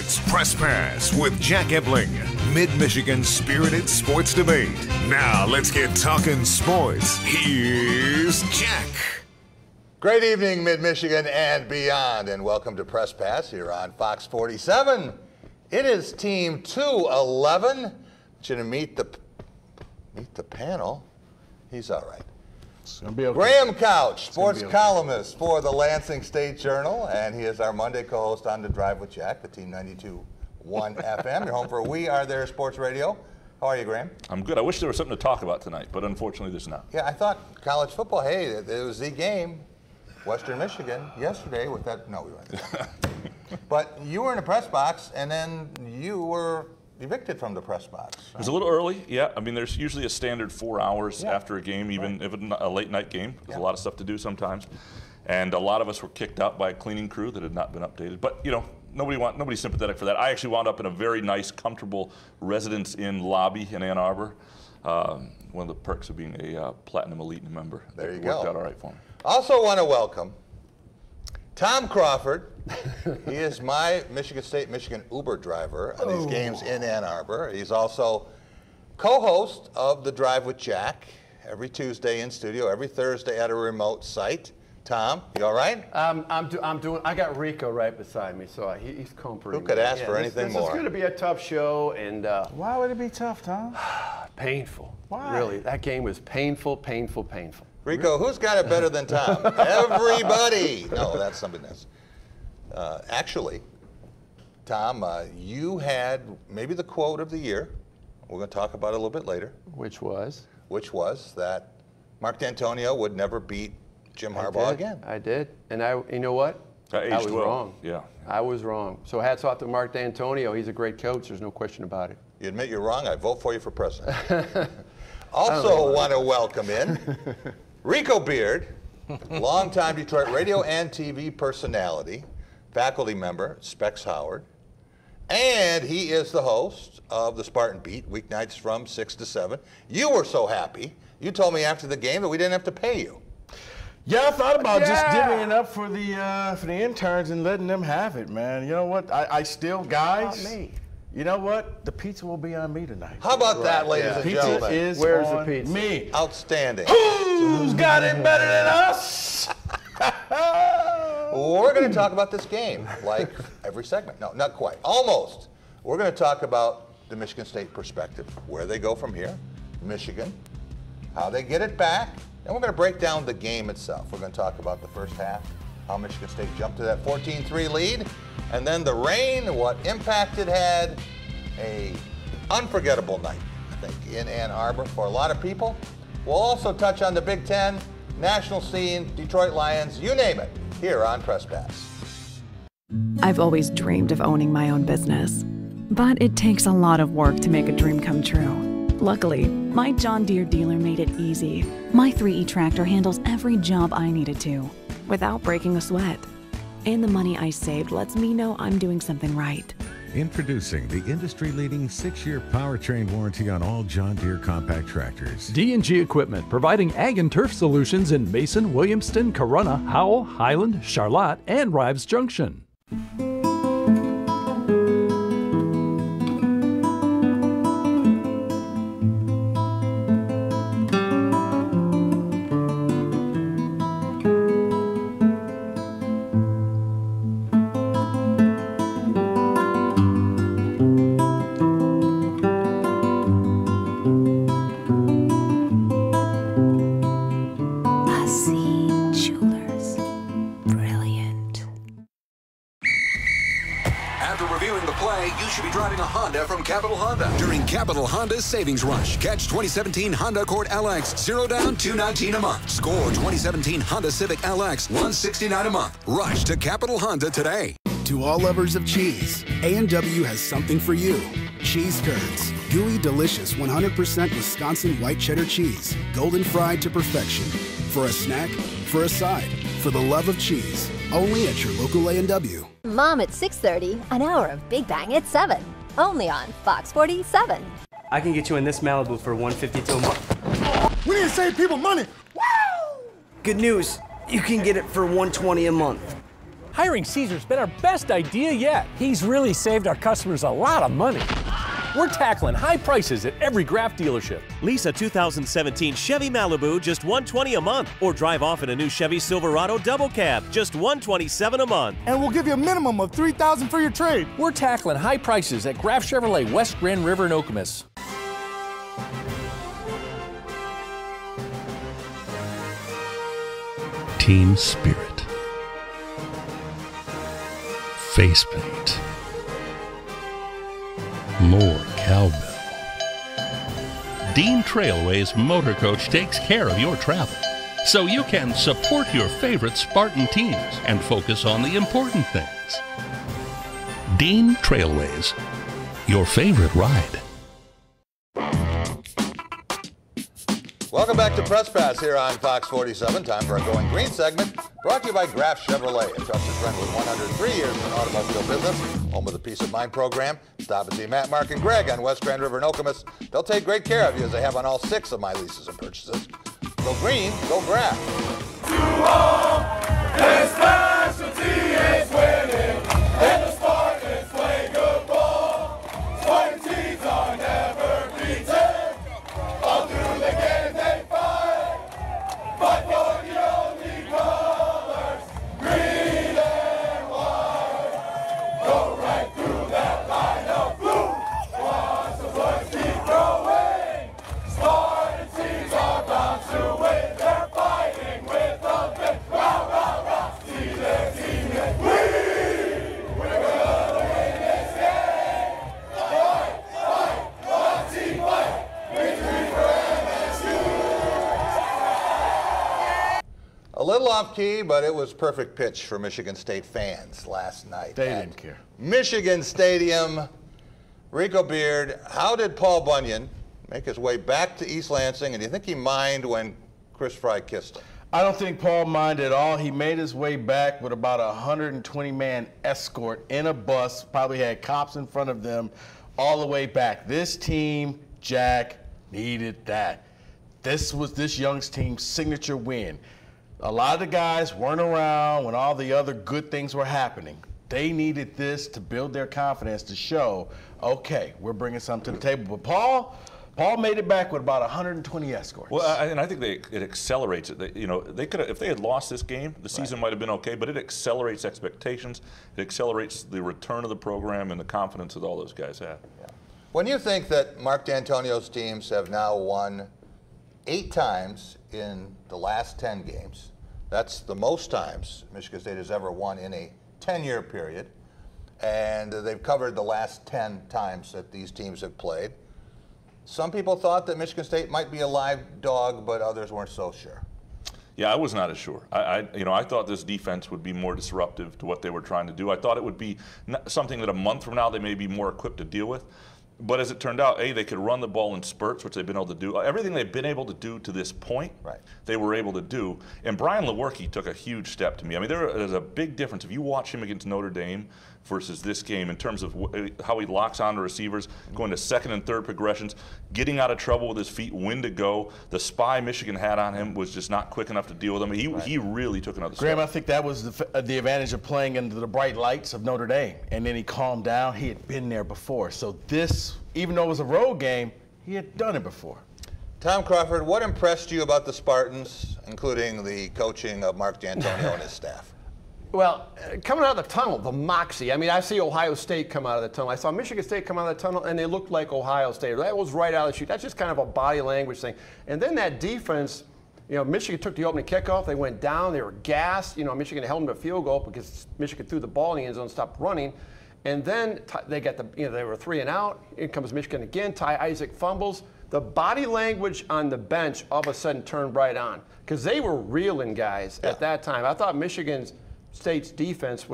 It's Press Pass with Jack Ebling, Mid-Michigan's spirited sports debate. Now let's get talking sports. Here's Jack. Great evening, Mid-Michigan and beyond, and welcome to Press Pass here on Fox 47. It is Team 211. I'm going to meet the panel. He's all right. It's gonna be okay. Graham Couch, sports columnist for the Lansing State Journal, and he is our Monday co-host on The Drive with Jack, the Team 92.1 FM. You're home for We Are There Sports Radio. How are you, Graham? I'm good. I wish there was something to talk about tonight, but unfortunately there's not. Yeah, I thought college football, hey, it was the game, Western Michigan, yesterday with that. No, we weren't. But you were in the press box, and then you were evicted from the press box. Right? It was a little early, yeah. I mean, there's usually a standard 4 hours after a game, even if it's a late night game. There's a lot of stuff to do sometimes. And a lot of us were kicked out by a cleaning crew that had not been updated. But, you know, nobody's sympathetic for that. I actually wound up in a very nice, comfortable residence inn lobby in Ann Arbor. One of the perks of being a Platinum Elite member. There you go. It worked out all right for me. Also want to welcome Tom Crawford. He is my Michigan State, Michigan Uber driver on these games in Ann Arbor. He's also co-host of The Drive with Jack every Tuesday in studio, every Thursday at a remote site. Tom, you all right? I'm doing. I got Rico right beside me, so he's comforting me. Who could ask for anything more? This is going to be a tough show, and why would it be tough, Tom? Painful. Why? Really, that game was painful, painful, painful. Rico, who's got it better than Tom? Everybody. No, that's something else. Actually, Tom, you had maybe the quote of the year. We're going to talk about it a little bit later. Which was? Which was that Mark D'Antonio would never beat Jim Harbaugh again. I did. And you know what? I was wrong. Yeah. I was wrong. So hats off to Mark D'Antonio. He's a great coach. There's no question about it. You admit you're wrong, I vote for you for president. Also want to welcome in Rico Beard, longtime Detroit radio and TV personality, faculty member, Specs Howard, and he is the host of the Spartan Beat, weeknights from 6 to 7. You were so happy. You told me after the game that we didn't have to pay you. Yeah, I thought about just divvying up for the interns and letting them have it, man. You know what? I still, guys. Not me. You know what? The pizza will be on me tonight. How about that, ladies and Pizza gentlemen? is Where's on the pizza? me. Outstanding. Who's got it better than us? We're going to talk about this game like every segment. No, not quite. Almost. We're going to talk about the Michigan State perspective, where they go from here, Michigan, how they get it back, and we're going to break down the game itself. We're going to talk about the first half, how Michigan State jumped to that 14-3 lead, and then the rain, what impact it had. A unforgettable night, I think, in Ann Arbor for a lot of people. We'll also touch on the Big Ten, national scene, Detroit Lions, you name it, here on Press Pass. I've always dreamed of owning my own business, but it takes a lot of work to make a dream come true. Luckily, my John Deere dealer made it easy. My 3E tractor handles every job I needed to, without breaking a sweat. And the money I saved lets me know I'm doing something right. Introducing the industry-leading 6-year powertrain warranty on all John Deere compact tractors. D&G Equipment, providing ag and turf solutions in Mason, Williamston, Corunna, Howell, Highland, Charlotte, and Rives Junction. From Capital Honda. During Capital Honda's Savings Rush, catch 2017 Honda Accord LX, 0 down, $219 a month. Score 2017 Honda Civic LX, $169 a month. Rush to Capital Honda today. To all lovers of cheese, A&W has something for you. Cheese curds. Gooey, delicious, 100% Wisconsin white cheddar cheese. Golden fried to perfection. For a snack, for a side, for the love of cheese. Only at your local A&W. Mom at 6:30, an hour of Big Bang at 7. Only on Fox 47. I can get you in this Malibu for $152 a month. We need to save people money. Woo! Good news, you can get it for $120 a month. Hiring Caesar's been our best idea yet. He's really saved our customers a lot of money. We're tackling high prices at every Graf dealership. Lease a 2017 Chevy Malibu, just $120 a month. Or drive off in a new Chevy Silverado Double Cab, just $127 a month. And we'll give you a minimum of $3,000 for your trade. We're tackling high prices at Graf Chevrolet, West Grand River and Okemos. Team spirit. Face paint. More cowbell. Dean Trailways Motor Coach takes care of your travel, so you can support your favorite Spartan teams and focus on the important things. Dean Trailways, your favorite ride. Welcome back to Press Pass here on Fox 47. Time for our Going Green segment, brought to you by Graf Chevrolet, a trusted friend with 103 years in automobile business, home of the Peace of Mind program. Stop and see Matt, Mark, and Greg on West Grand River and Okemos. They'll take great care of you, as they have on all 6 of my leases and purchases. Go green, go Graf. Their specialty is winning, and the Spartans play good ball. Spartan teams are never beaten. All through the game they fight for the only colors, green and white. Go right through that line of blue. Watch the boys keep growing. Spartan teams are bound to win. They're fighting with a big rah, rah, rah. See their team and we're gonna win this game. Fight, fight, one team fight. Victory for MSU. A little off key, but it was perfect pitch for Michigan State fans last night. They didn't care. Michigan Stadium. Rico Beard, how did Paul Bunyan make his way back to East Lansing, and do you think he minded when Chris Fry kissed him? I don't think Paul minded at all. He made his way back with about a 120-man escort in a bus, probably had cops in front of them all the way back. This team, Jack, needed that. This was this young team's signature win. A lot of the guys weren't around when all the other good things were happening. They needed this to build their confidence, to show, okay, we're bringing something to the table. But Paul made it back with about 120 escorts. Well, and I think it accelerates it. They could have, if they had lost this game, the season might have been okay. But it accelerates expectations. It accelerates the return of the program and the confidence that all those guys have. Yeah. When you think that Mark D'Antonio's teams have now won 8 times in the last 10 games, that's the most times Michigan State has ever won in a 10-year period, and they've covered the last 10 times that these teams have played. Some people thought that Michigan State might be a live dog, but others weren't so sure. Yeah, I was not as sure. I thought this defense would be more disruptive to what they were trying to do. I thought it would be something that a month from now they may be more equipped to deal with. But as it turned out, they could run the ball in spurts, which they've been able to do. Everything they've been able to do to this point, they were able to do. And Brian Lewerke took a huge step to me. I mean, there is a big difference. If you watch him against Notre Dame versus this game in terms of how he locks on to receivers, going to second and third progressions, getting out of trouble with his feet, when to go. The spy Michigan had on him was just not quick enough to deal with him. He really took another step. Graham, I think that was the advantage of playing under the bright lights of Notre Dame. And then he calmed down. He had been there before. So this, even though it was a road game, he had done it before. Tom Crawford, what impressed you about the Spartans, including the coaching of Mark D'Antonio and his staff? Well, coming out of the tunnel, the moxie. I mean, I see Ohio State come out of the tunnel. I saw Michigan State come out of the tunnel, and they looked like Ohio State. That was right out of the chute. That's just kind of a body language thing. And then that defense, Michigan took the opening kickoff. They went down. They were gassed. Michigan held them to a field goal because Michigan threw the ball in the end zone and stopped running. And then they got they were 3 and out. In comes Michigan again. Ty Isaac fumbles. The body language on the bench all of a sudden turned right on because they were reeling guys at that time. I thought Michigan State's defense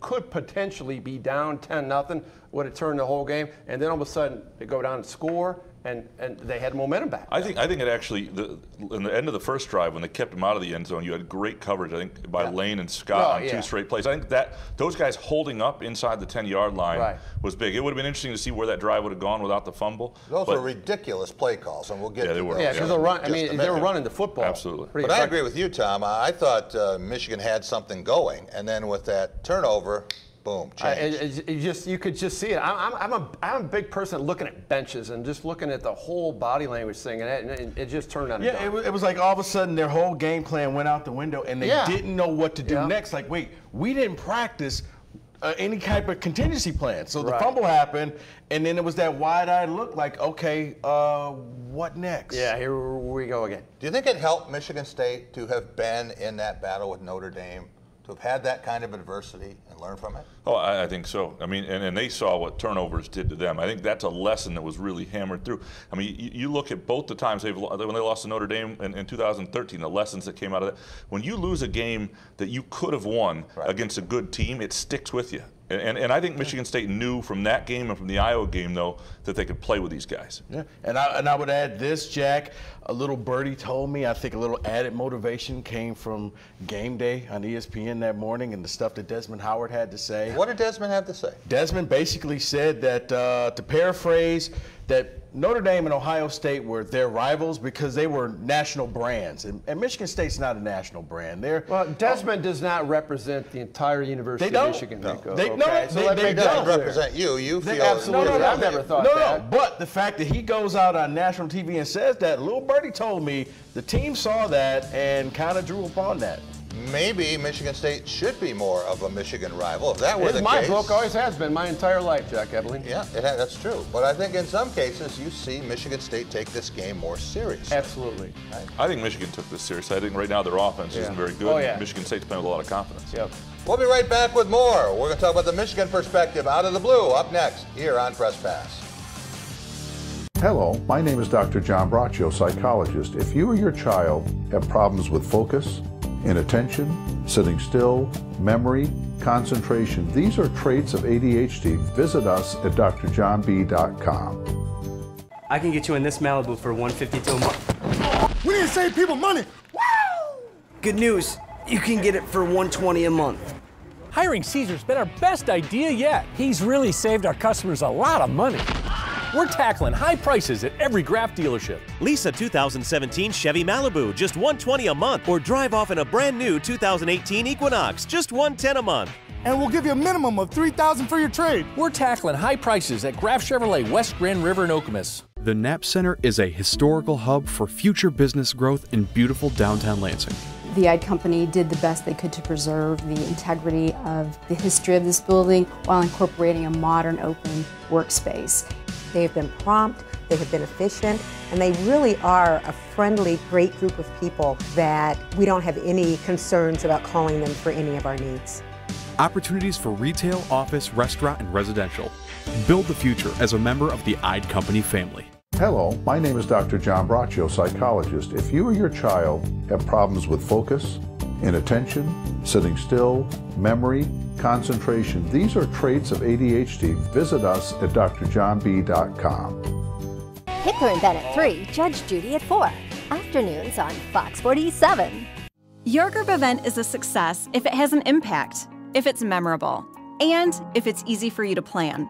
could potentially be down 10-0, would have turned the whole game, and then all of a sudden they go down and score, and they had momentum back. I think it actually, in the end of the first drive, when they kept him out of the end zone, you had great coverage, I think, by Lane and Scott on 2 straight plays. I think that those guys holding up inside the 10-yard line was big. It would have been interesting to see where that drive would have gone without the fumble. Those were ridiculous play calls, and we'll get to they were. Yeah, because they were running the football. Absolutely. But I agree with you, Tom. I thought Michigan had something going, and then with that turnover, boom, change. You could just see it. I'm a big person looking at benches and just looking at the whole body language thing, and it just turned on. Yeah, it was like all of a sudden their whole game plan went out the window, and they didn't know what to do next. Like, wait, we didn't practice any type of contingency plan. So the fumble happened, and then it was that wide-eyed look like, okay, what next? Yeah, here we go again. Do you think it helped Michigan State to have been in that battle with Notre Dame, to have had that kind of adversity and learn from it? Oh, I think so. I mean, and they saw what turnovers did to them. I think that's a lesson that was really hammered through. I mean, you look at both the times when they lost to Notre Dame in 2013, the lessons that came out of that. When you lose a game that you could have won against a good team, it sticks with you. And I think Michigan State knew from that game and from the Iowa game, though, that they could play with these guys. Yeah, and I would add this, Jack. A little birdie told me, I think a little added motivation came from game day on ESPN that morning and the stuff that Desmond Howard had to say. What did Desmond have to say? Desmond basically said that, to paraphrase, that Notre Dame and Ohio State were their rivals because they were national brands, and Michigan State's not a national brand. Well, Desmond does not represent the entire University of Michigan. No. They don't represent you. You feel absolutely. I've never thought that. No, but the fact that he goes out on national TV and says that, little birdie told me the team saw that and kind of drew upon that. Maybe Michigan State should be more of a Michigan rival. If that were the case. My book always has been my entire life, Jack Ebling. Yeah, that's true. But I think in some cases you see Michigan State take this game more seriously. Absolutely. Right? I think Michigan took this seriously. I think right now their offense isn't very good. Oh, yeah. Michigan State's playing with a lot of confidence. Yep. We'll be right back with more. We're going to talk about the Michigan perspective out of the blue up next here on Press Pass. Hello, my name is Dr. John Braccio, psychologist. If you or your child have problems with focus, inattention, sitting still, memory, concentration, these are traits of ADHD. Visit us at drjohnb.com. I can get you in this Malibu for $152 a month. We need to save people money. Good news, you can get it for $120 a month. Hiring Caesar's been our best idea yet. He's really saved our customers a lot of money. We're tackling high prices at every Graf dealership. Lease a 2017 Chevy Malibu, just $120 a month, or drive off in a brand new 2018 Equinox, just $110 a month. And we'll give you a minimum of $3,000 for your trade. We're tackling high prices at Graf Chevrolet West Grand River in Okemos. The Knapp Center is a historical hub for future business growth in beautiful downtown Lansing. The Ide Company did the best they could to preserve the integrity of the history of this building while incorporating a modern open workspace. They have been prompt, they have been efficient, and they really are a friendly, great group of people that we don't have any concerns about calling them for any of our needs. Opportunities for retail, office, restaurant, and residential. Build the future as a member of the Ide Company family. Hello, my name is Dr. John Braccio, psychologist. If you or your child have problems with focus, inattention, sitting still, memory, concentration, these are traits of ADHD. Visit us at drjohnb.com. Hickler and Ben at 3, Judge Judy at 4. Afternoons on Fox 47. Your group event is a success if it has an impact, if it's memorable, and if it's easy for you to plan.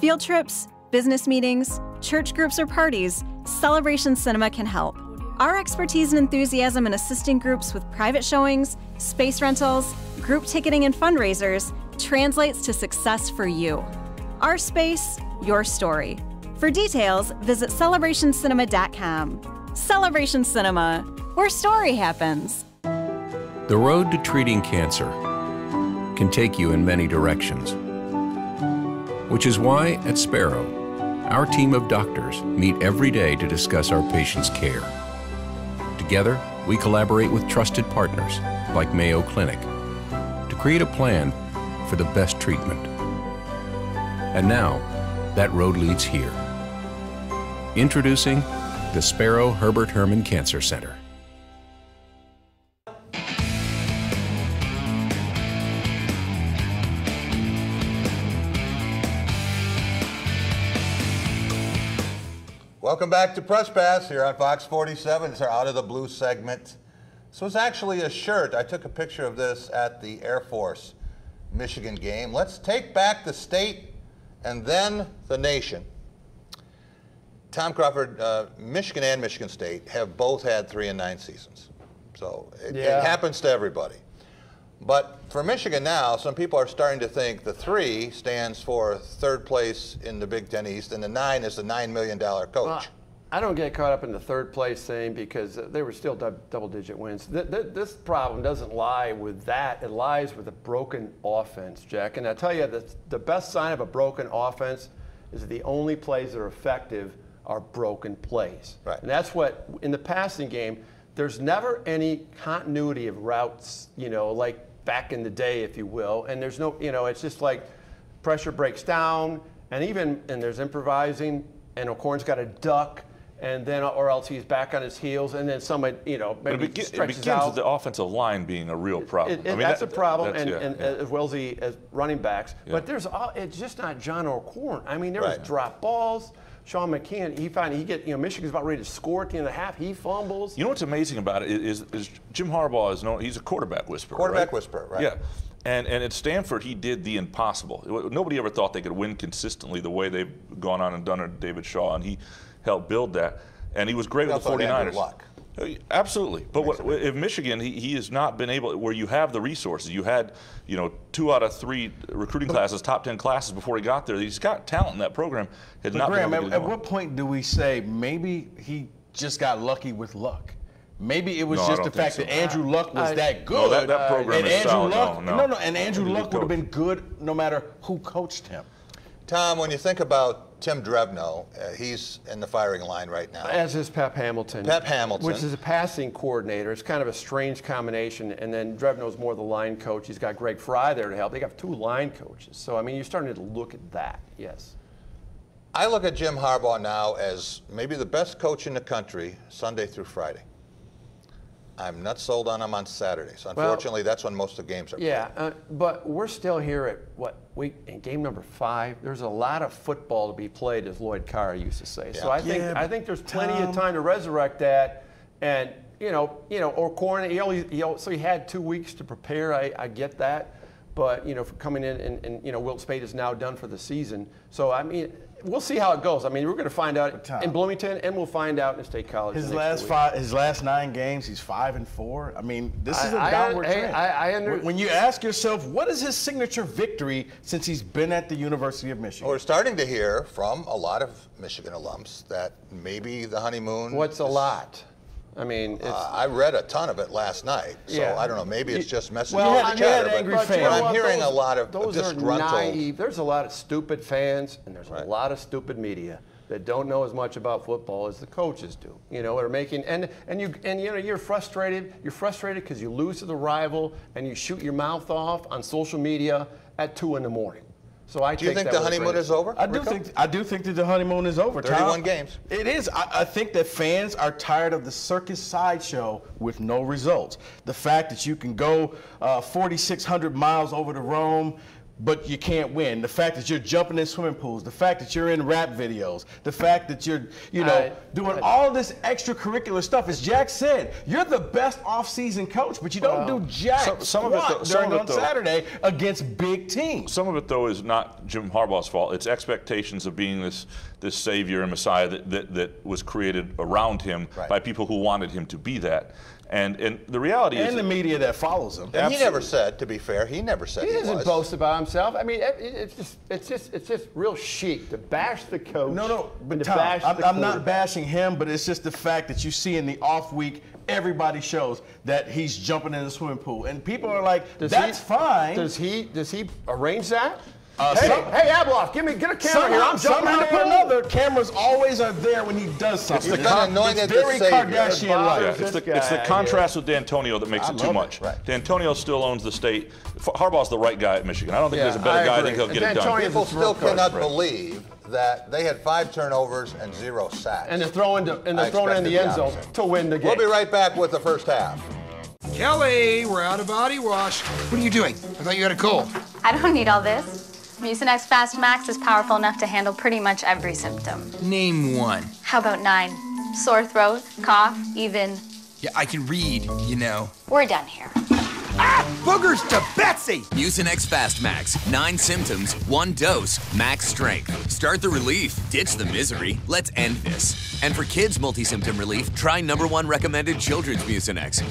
Field trips, business meetings, church groups, or parties, Celebration Cinema can help. Our expertise and enthusiasm in assisting groups with private showings, space rentals, group ticketing, and fundraisers translates to success for you. Our space, your story. For details, visit celebrationcinema.com. Celebration Cinema, where story happens. The road to treating cancer can take you in many directions, which is why at Sparrow, our team of doctors meet every day to discuss our patients' care. Together, we collaborate with trusted partners like Mayo Clinic to create a plan for the best treatment. And now, that road leads here. Introducing the Sparrow Herbert Herman Cancer Center. Welcome back to Press Pass here on Fox 47. It's our Out of the Blue segment. This was actually a shirt. I took a picture of this at the Air Force Michigan game. Let's take back the state and then the nation. Tom Crawford, Michigan and Michigan State have both had 3-9 seasons. So it happens to everybody. But for Michigan now, some people are starting to think the 3 stands for third place in the Big Ten East, and the 9 is the $9 million coach. Well, I don't get caught up in the third place thing because they were still double-digit wins. This problem doesn't lie with that. It lies with a broken offense, Jack. And I tell you, the best sign of a broken offense is that the only plays that are effective are broken plays. Right. And that's what, in the passing game, there's never any continuity of routes, like back in the day, if you will. And there's no, it's just like pressure breaks down, and there's improvising, and O'Korn's got a duck, and then, or else he's back on his heels, and then somebody, maybe it stretches begins out. with the offensive line being a real problem. That's a problem, and as well as running backs. Yeah. But it's just not John O'Korn. I mean, there was drop balls. Sean McKeon, Michigan's about ready to score at the end of the half. He fumbles. You know what's amazing about it is Jim Harbaugh is known. He's a quarterback whisperer. Quarterback whisperer, right? Yeah. And at Stanford, he did the impossible. Nobody ever thought they could win consistently the way they've gone on and done under David Shaw, and he helped build that. And he was great with the 49ers. Luck. Absolutely. But if Michigan, he has not been able, where you have the resources. You had, 2 out of 3 recruiting classes, top 10 classes before he got there. He's got talent in that program. But Graham, at what point do we say maybe he just got lucky with luck? Maybe it was just the fact that Andrew Luck was that good. No, that program is solid. And Andrew Luck would have been good no matter who coached him. Tom, when you think about Tim Drevno, he's in the firing line right now. As is Pep Hamilton. Pep Hamilton. Which is a passing coordinator. It's kind of a strange combination. And then Drevno's more the line coach. He's got Greg Fry there to help. They got 2 line coaches. So, I mean, you're starting to look at that, yes. I look at Jim Harbaugh now as maybe the best coach in the country Sunday through Friday. I'm not sold on him on Saturdays. Unfortunately, that's when most of the games are played. Yeah, but we're still here at in game number 5. There's a lot of football to be played, as Lloyd Carr used to say. Yeah. So I think there's plenty of time to resurrect that. And O'Korn, so he had 2 weeks to prepare. I get that, but for coming in and Wilt Spade is now done for the season. So I mean, we'll see how it goes. I mean, we're going to find out in Bloomington, and we'll find out in State College. His last 9 games, he's 5-4. I mean, this is a downward trend. When you ask yourself, what is his signature victory since he's been at the University of Michigan? Well, we're starting to hear from a lot of Michigan alums that maybe the honeymoon. What's a lot? I mean, I read a ton of it last night, so I don't know. Maybe it's just messenger chatter. But I'm hearing a lot of those disgruntled. Are naive. There's a lot of stupid fans, and there's a lot of stupid media that don't know as much about football as the coaches do. Are making you're frustrated. You're frustrated because you lose to the rival, and you shoot your mouth off on social media at 2 in the morning. So do you think the honeymoon is over? I do think that the honeymoon is over. 31 games. It is. I think that fans are tired of the circus sideshow with no results. The fact that you can go 4,600 miles over to Rome, but you can't win. The fact that you're jumping in swimming pools. The fact that you're in rap videos. The fact that you're, doing all this extracurricular stuff. As Jack said, you're the best off-season coach, but you don't do jack on Saturday against big teams. Some of it, though, is not Jim Harbaugh's fault. It's expectations of being this savior and messiah that was created around him by people who wanted him to be that. And the reality is, and the media that follows him. And he never said, to be fair, he never said he doesn't boast about himself. I mean, it's just real chic to bash the coach. No, but Tom, I'm not bashing him, but it's just the fact that you see in the off week, everybody shows that he's jumping in the swimming pool, and people are like, "That's fine." Does he arrange that? Hey, Abloff, get a camera here. I'm jumping in the pool. Another cameras always are there when he does something. It's very Kardashian-like. It's the contrast with D'Antonio that makes it too much. Right. D'Antonio still owns the state. Harbaugh's the right guy at Michigan. I don't think there's a better guy that he'll get it done. People still cannot believe that they had 5 turnovers and 0 sacks. And they're throwing in the end zone to win the game. We'll be right back with the first half. Kelly, we're out of body wash. What are you doing? I thought you had a cold. I don't need all this. Mucinex Fast Max is powerful enough to handle pretty much every symptom. Name one. How about 9? Sore throat, cough, even... Yeah, I can read, you know. We're done here. Ah! Boogers to Betsy! Mucinex Fast Max. 9 symptoms, 1 dose, max strength. Start the relief, ditch the misery. Let's end this. And for kids' multi-symptom relief, try #1 recommended children's Mucinex.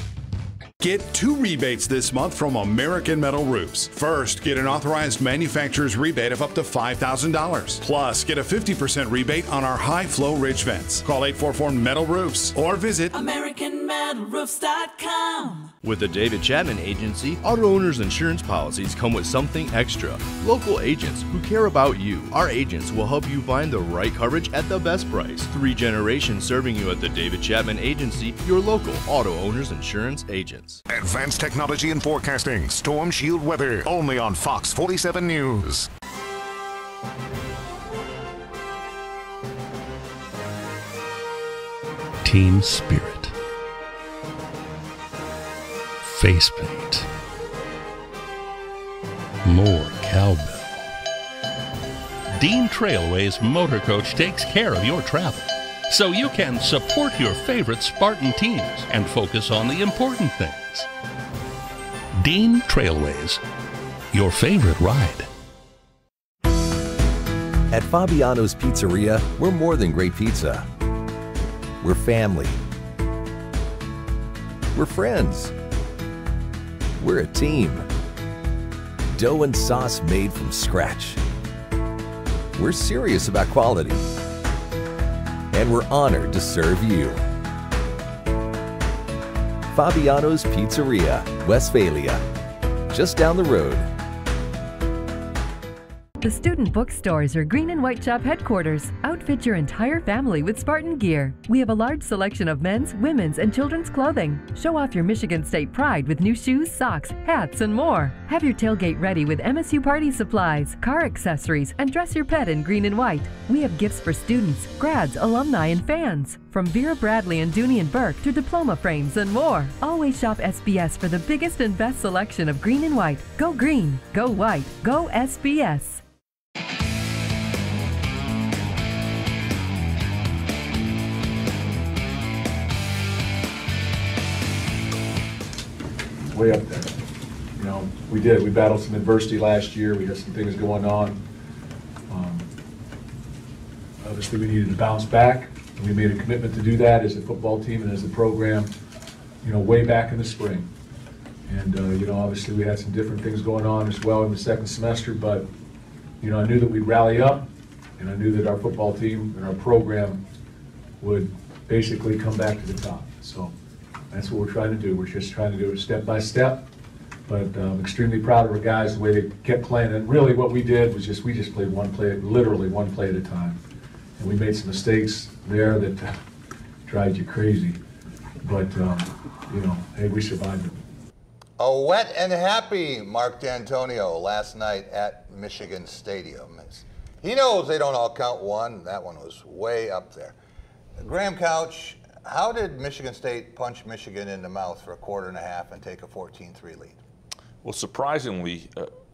Get 2 rebates this month from American Metal Roofs. First, get an authorized manufacturer's rebate of up to $5,000. Plus, get a 50% rebate on our high-flow ridge vents. Call 844-METAL-ROOFs or visit AmericanMetalRoofs.com. With the David Chapman Agency, auto owners' insurance policies come with something extra. Local agents who care about you. Our agents will help you find the right coverage at the best price. 3 generations serving you at the David Chapman Agency, your local auto owners' insurance agents. Advanced technology and forecasting. Storm Shield weather. Only on Fox 47 News. Team spirit. Face paint. More cowbell. Dean Trailway's motor coach takes care of your travel, so you can support your favorite Spartan teams and focus on the important things. Dean Trailways, your favorite ride. At Fabiano's Pizzeria, we're more than great pizza. We're family. We're friends. We're a team. Dough and sauce made from scratch. We're serious about quality. And we're honored to serve you. Fabiano's Pizzeria, Westphalia. Just down the road. The Student Bookstores are Green and White Shop headquarters. Outfit your entire family with Spartan gear. We have a large selection of men's, women's, and children's clothing. Show off your Michigan State pride with new shoes, socks, hats, and more. Have your tailgate ready with MSU party supplies, car accessories, and dress your pet in green and white. We have gifts for students, grads, alumni, and fans. From Vera Bradley and Dooney and Burke to diploma frames and more. Always shop SBS for the biggest and best selection of green and white. Go green, go white, go SBS. Way up there. You know, we battled some adversity last year. We had some things going on. Obviously, we needed to bounce back. And we made a commitment to do that as a football team and as a program, you know, way back in the spring. And, you know, obviously we had some different things going on as well in the second semester, but, you know, I knew that we'd rally up, and I knew that our football team and our program would basically come back to the top. So that's what we're trying to do. We're just trying to do it step by step, but I'm extremely proud of our guys, the way they kept playing. And really what we did was we just played one play, literally one play at a time. And we made some mistakes there that drive you crazy. But, you know, hey, we survived it. A wet and happy Mark D'Antonio last night at Michigan Stadium. He knows they don't all count one. That one was way up there. Graham Couch, how did Michigan State punch Michigan in the mouth for a quarter and a half and take a 14-3 lead? Well, surprisingly,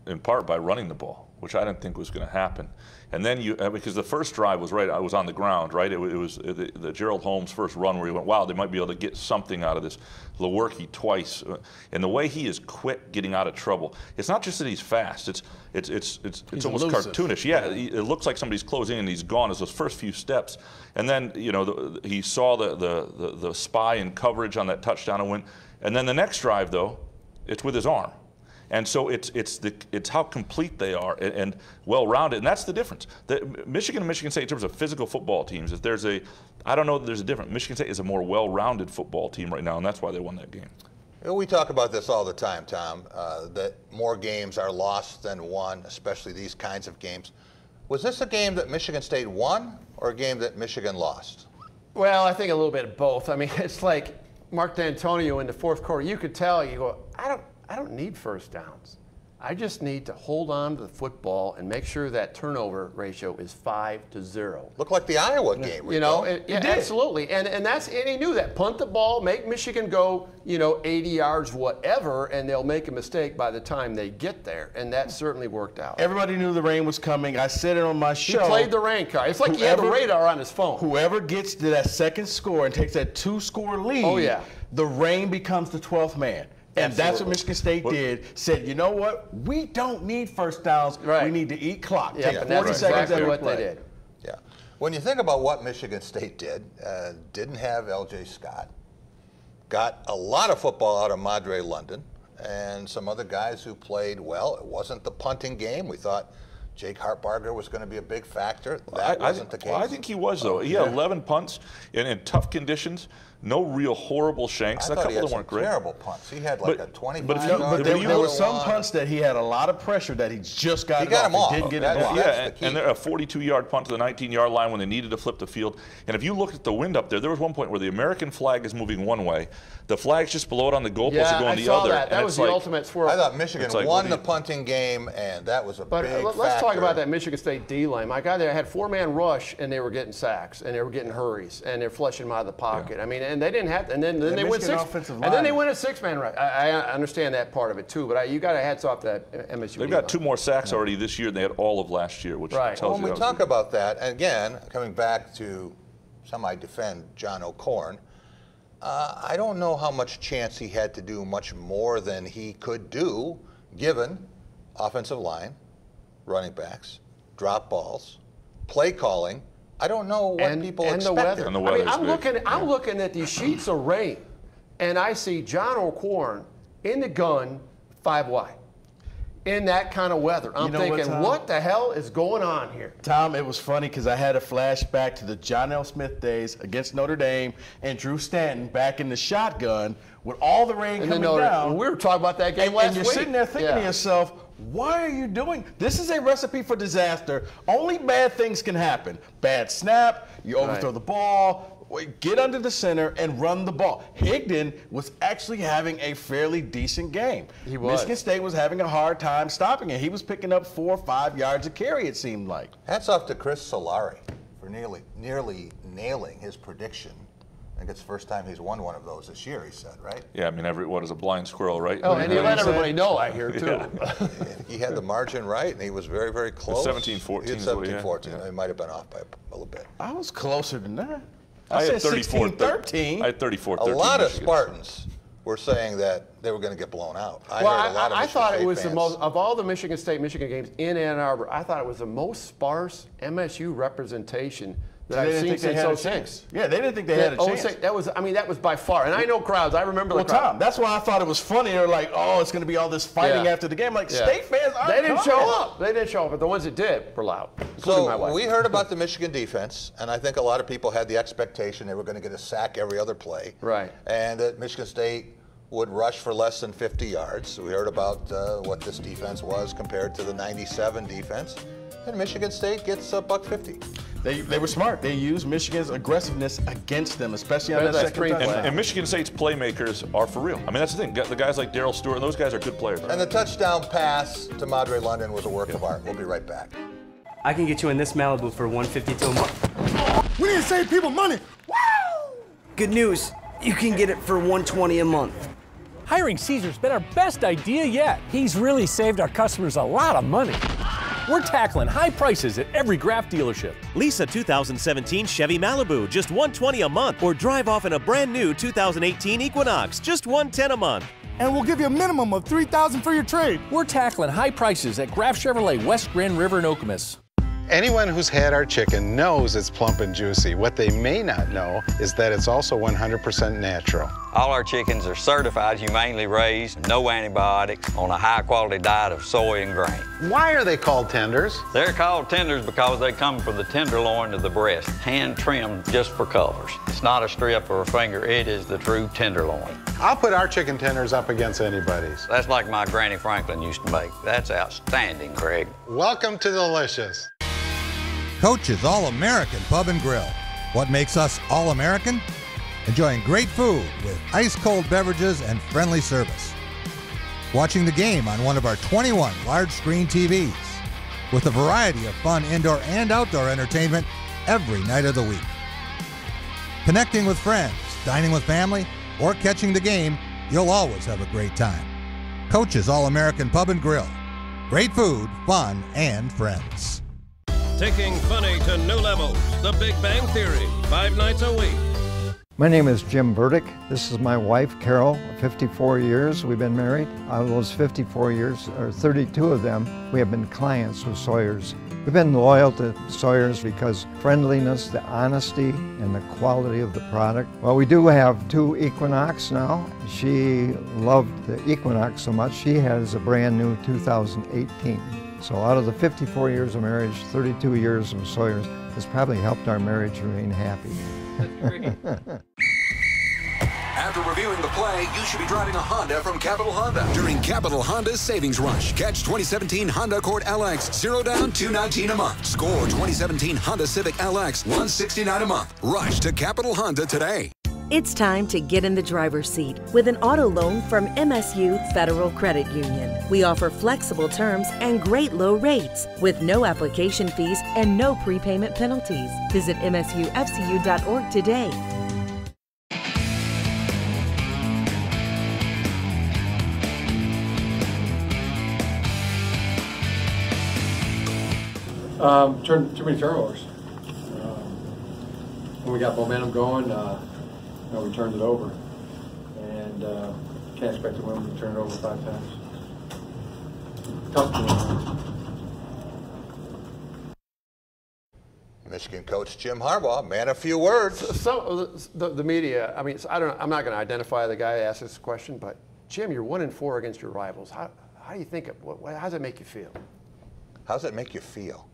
in part by running the ball, which I didn't think was going to happen. And then because the first drive was right, I was on the ground, right? It was the Gerald Holmes first run where he went, wow, they might be able to get something out of this. Lewerke twice, and the way he is quick getting out of trouble. It's not just that he's fast. It's almost elusive. Cartoonish. Yeah, it looks like somebody's closing and he's gone. As those first few steps, and then you know he saw the spy in coverage on that touchdown and went. And then the next drive though, it's with his arm. And so it's how complete they are and well-rounded, and that's the difference. Michigan and Michigan State, in terms of physical football teams, if there's I don't know that there's a difference. Michigan State is a more well-rounded football team right now, and that's why they won that game. We talk about this all the time, Tom, that more games are lost than won, especially these kinds of games. Was this a game that Michigan State won or a game that Michigan lost? Well, I think a little bit of both. I mean, it's like Mark D'Antonio in the fourth quarter. You could tell, you go, I don't need first downs. I just need to hold on to the football and make sure that turnover ratio is 5-0. Looked like the Iowa game. You know, absolutely. And he knew that. Punt the ball, make Michigan go, 80 yards, whatever, and they'll make a mistake by the time they get there. And that certainly worked out. Everybody knew the rain was coming. I said it on my show. He played the rain card. It's like he had the radar on his phone. Whoever gets to that second score and takes that 2-score lead, the rain becomes the 12th man. And that's what Michigan State did. Said, you know what? We don't need first downs. We need to eat clock. Take 40 seconds every what play. they did. Yeah. When you think about what Michigan State did, didn't have L.J. Scott, got a lot of football out of Madre London, and some other guys who played well. It wasn't the punting game. We thought Jake Hartbarger was going to be a big factor. That wasn't the case. Well, I think he was, though. He had 11 punts in tough conditions. No real horrible shanks. I thought he had some terrible punts. He had like a 25-yard. But there were some punts that he had a lot of pressure that he just got him off. He didn't get it off. Yeah, and they're a 42-yard punt to the 19-yard line when they needed to flip the field. And if you look at the wind up there, there was one point where the American flag is moving one way. The flag's just below it on the goalpost are going the other. That was the ultimate swirl. I thought Michigan won the punting game, and that was a big factor. But let's talk about that Michigan State D-line. My God, they had 4-man rush, and they were getting sacks, and they were getting hurries, and they're flushing them out of the pocket. I mean, and they didn't have, and then they went then they went a 6-man rush. I understand that part of it too, but you got to hats off that MSU. They've got 2 more sacks already this year than they had all of last year, which tells you. When we talk about that, and again, coming back to semi-defend John O'Korn, I don't know how much chance he had to do much more than he could do, given offensive line, running backs, drop balls, play calling. I don't know what people expected. And the weather. I mean, I'm looking at these sheets of rain, and I see John O'Korn in the gun 5 wide. In that kind of weather. I'm thinking, what the hell is going on here? Tom, it was funny because I had a flashback to the John L. Smith days against Notre Dame and Drew Stanton back in the shotgun with all the rain coming down. We were talking about that game last week. And you're sitting there thinking to yourself, why are you doing? This is a recipe for disaster. Only bad things can happen. Bad snap, you overthrow the ball, get under the center and run the ball. Higdon was actually having a fairly decent game. He was. Michigan State was having a hard time stopping it. He was picking up 4 or 5 yards a carry, it seemed like. Hats off to Chris Solari for nearly nailing his prediction. I think it's the first time he's won one of those this year, he said, right? Yeah, I mean, what is a blind squirrel, right? Oh, and he let everybody know, I hear, too. Yeah. He had the margin right, and he was very, very close. 17-14. He had 17-14. Yeah. He might have been off by a little bit. I was closer than that. I said had 16-13. I had 34-13. A lot of Spartans were saying that they were going to get blown out. I thought it was the most, of all the Michigan games in Ann Arbor, I thought it was the most sparse MSU representation that I've seen since 06. Yeah, they didn't think they had a chance. That was by far, and I know crowds. I remember the crowd. Tom, that's why I thought it was funny. They were like, oh, it's going to be all this fighting after the game. Like, State fans aren't They didn't show up. They didn't show up, but the ones that did were loud. So we heard about the Michigan defense, and I think a lot of people had the expectation they were going to get a sack every other play. Right. And that Michigan State would rush for less than 50 yards. We heard about what this defense was compared to the 97 defense. And Michigan State gets $150. They were smart. They used Michigan's aggressiveness against them, especially on that second touchdown. And Michigan State's playmakers are for real. I mean, that's the thing. The guys like Darryl Stewart, those guys are good players. And the touchdown pass to Madre London was a work of art. We'll be right back. I can get you in this Malibu for $152 a month. We need to save people money. Woo! Good news. You can get it for $120 a month. Hiring Caesar's been our best idea yet. He's really saved our customers a lot of money. We're tackling high prices at every Graf dealership. Lease a 2017 Chevy Malibu, just $120 a month, or drive off in a brand new 2018 Equinox, just $110 a month. And we'll give you a minimum of $3,000 for your trade. We're tackling high prices at Graf Chevrolet, West Grand River in Okemos. Anyone who's had our chicken knows it's plump and juicy. What they may not know is that it's also 100% natural. All our chickens are certified, humanely raised, no antibiotics, on a high-quality diet of soy and grain. Why are they called tenders? They're called tenders because they come from the tenderloin of the breast, hand-trimmed just for colors. It's not a strip or a finger, it is the true tenderloin. I'll put our chicken tenders up against anybody's. That's like my Granny Franklin used to make. That's outstanding, Craig. Welcome to Delicious. Coach's All-American Pub and Grill. What makes us All-American? Enjoying great food with ice-cold beverages and friendly service. watching the game on one of our 21 large-screen TVs, with a variety of fun indoor and outdoor entertainment every night of the week. Connecting with friends, dining with family, or catching the game, you'll always have a great time. Coach's All-American Pub and Grill. Great food, fun, and friends. Taking funny to new levels. The Big Bang Theory, 5 nights a week. My name is Jim Burdick. This is my wife, Carol. 54 years we've been married. Out of those 54 years, or 32 of them, we have been clients with Sawyer's. We've been loyal to Sawyer's because friendliness, the honesty, and the quality of the product. Well, we do have 2 Equinox now. She loved the Equinox so much, she has a brand new 2018. So out of the 54 years of marriage, 32 years of Sawyer's has probably helped our marriage remain happy. After reviewing the play, you should be driving a Honda from Capital Honda. During Capital Honda's Savings Rush, catch 2017 Honda Accord LX, 0 down, $219 a month. Score 2017 Honda Civic LX, $169 a month. Rush to Capital Honda today. It's time to get in the driver's seat with an auto loan from MSU Federal Credit Union. We offer flexible terms and great low rates with no application fees and no prepayment penalties. Visit msufcu.org today. Too many turnovers. When we got momentum going, we turned it over, and can't expect to win when we turn it over 5 times. Tough to win. Michigan coach Jim Harbaugh, man, a few words. So the media, I mean, I'm not going to identify the guy that asked this question, but Jim, you're 1-4 against your rivals. How do you think? How does it make you feel? How does it make you feel?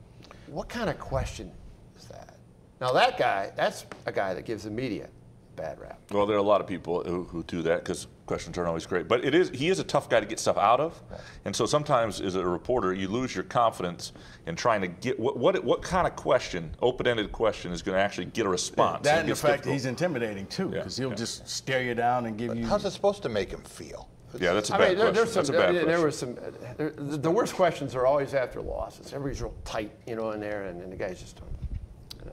What kind of question is that? Now that guy, that's a guy that gives the media a bad rap. Well, there are a lot of people who do that because questions aren't always great. But he is a tough guy to get stuff out of. Right. And so sometimes as a reporter, you lose your confidence in trying to get what kind of question, open-ended question, is going to actually get a response. That and the fact that he's intimidating too, because he'll just stare you down and give you. How's it supposed to make him feel? Yeah, that's a bad question. There was some. The worst questions are always after losses. Everybody's real tight, in there, and the guy's just,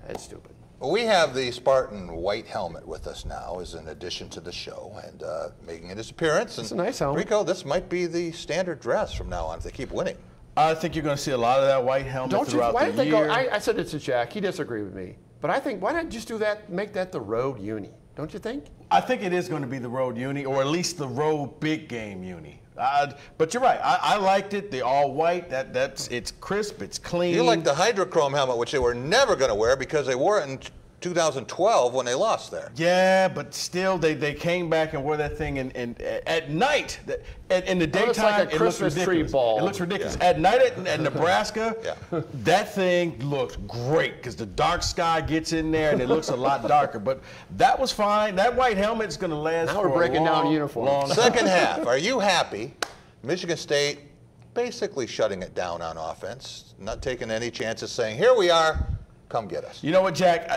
it's stupid. Well, we have the Spartan white helmet with us now as an addition to the show, and making his appearance. It's a nice helmet. Rico, this might be the standard dress from now on if they keep winning. I think you're going to see a lot of that white helmet throughout the year. I said it to Jack. He disagreed with me. But I think, why not just do that, make that the road uni? Don't you think? I think it is going to be the road uni, or at least the road big game uni. But you're right. I liked it. The all white. It's crisp. It's clean. You like the hydrochrome helmet, which they were never going to wear because they wore it in 2012 when they lost there. Yeah, but still, they came back and wore that thing at night. In the daytime, it's like a Christmas tree ball. It looks ridiculous. Yeah. At night at Nebraska, that thing looks great because the dark sky gets in there and it looks a lot darker. But that was fine. That white helmet's going to last now we're breaking down uniforms. Second half, are you happy? Michigan State basically shutting it down on offense, not taking any chances, saying, here we are. Come get us. You know what, Jack?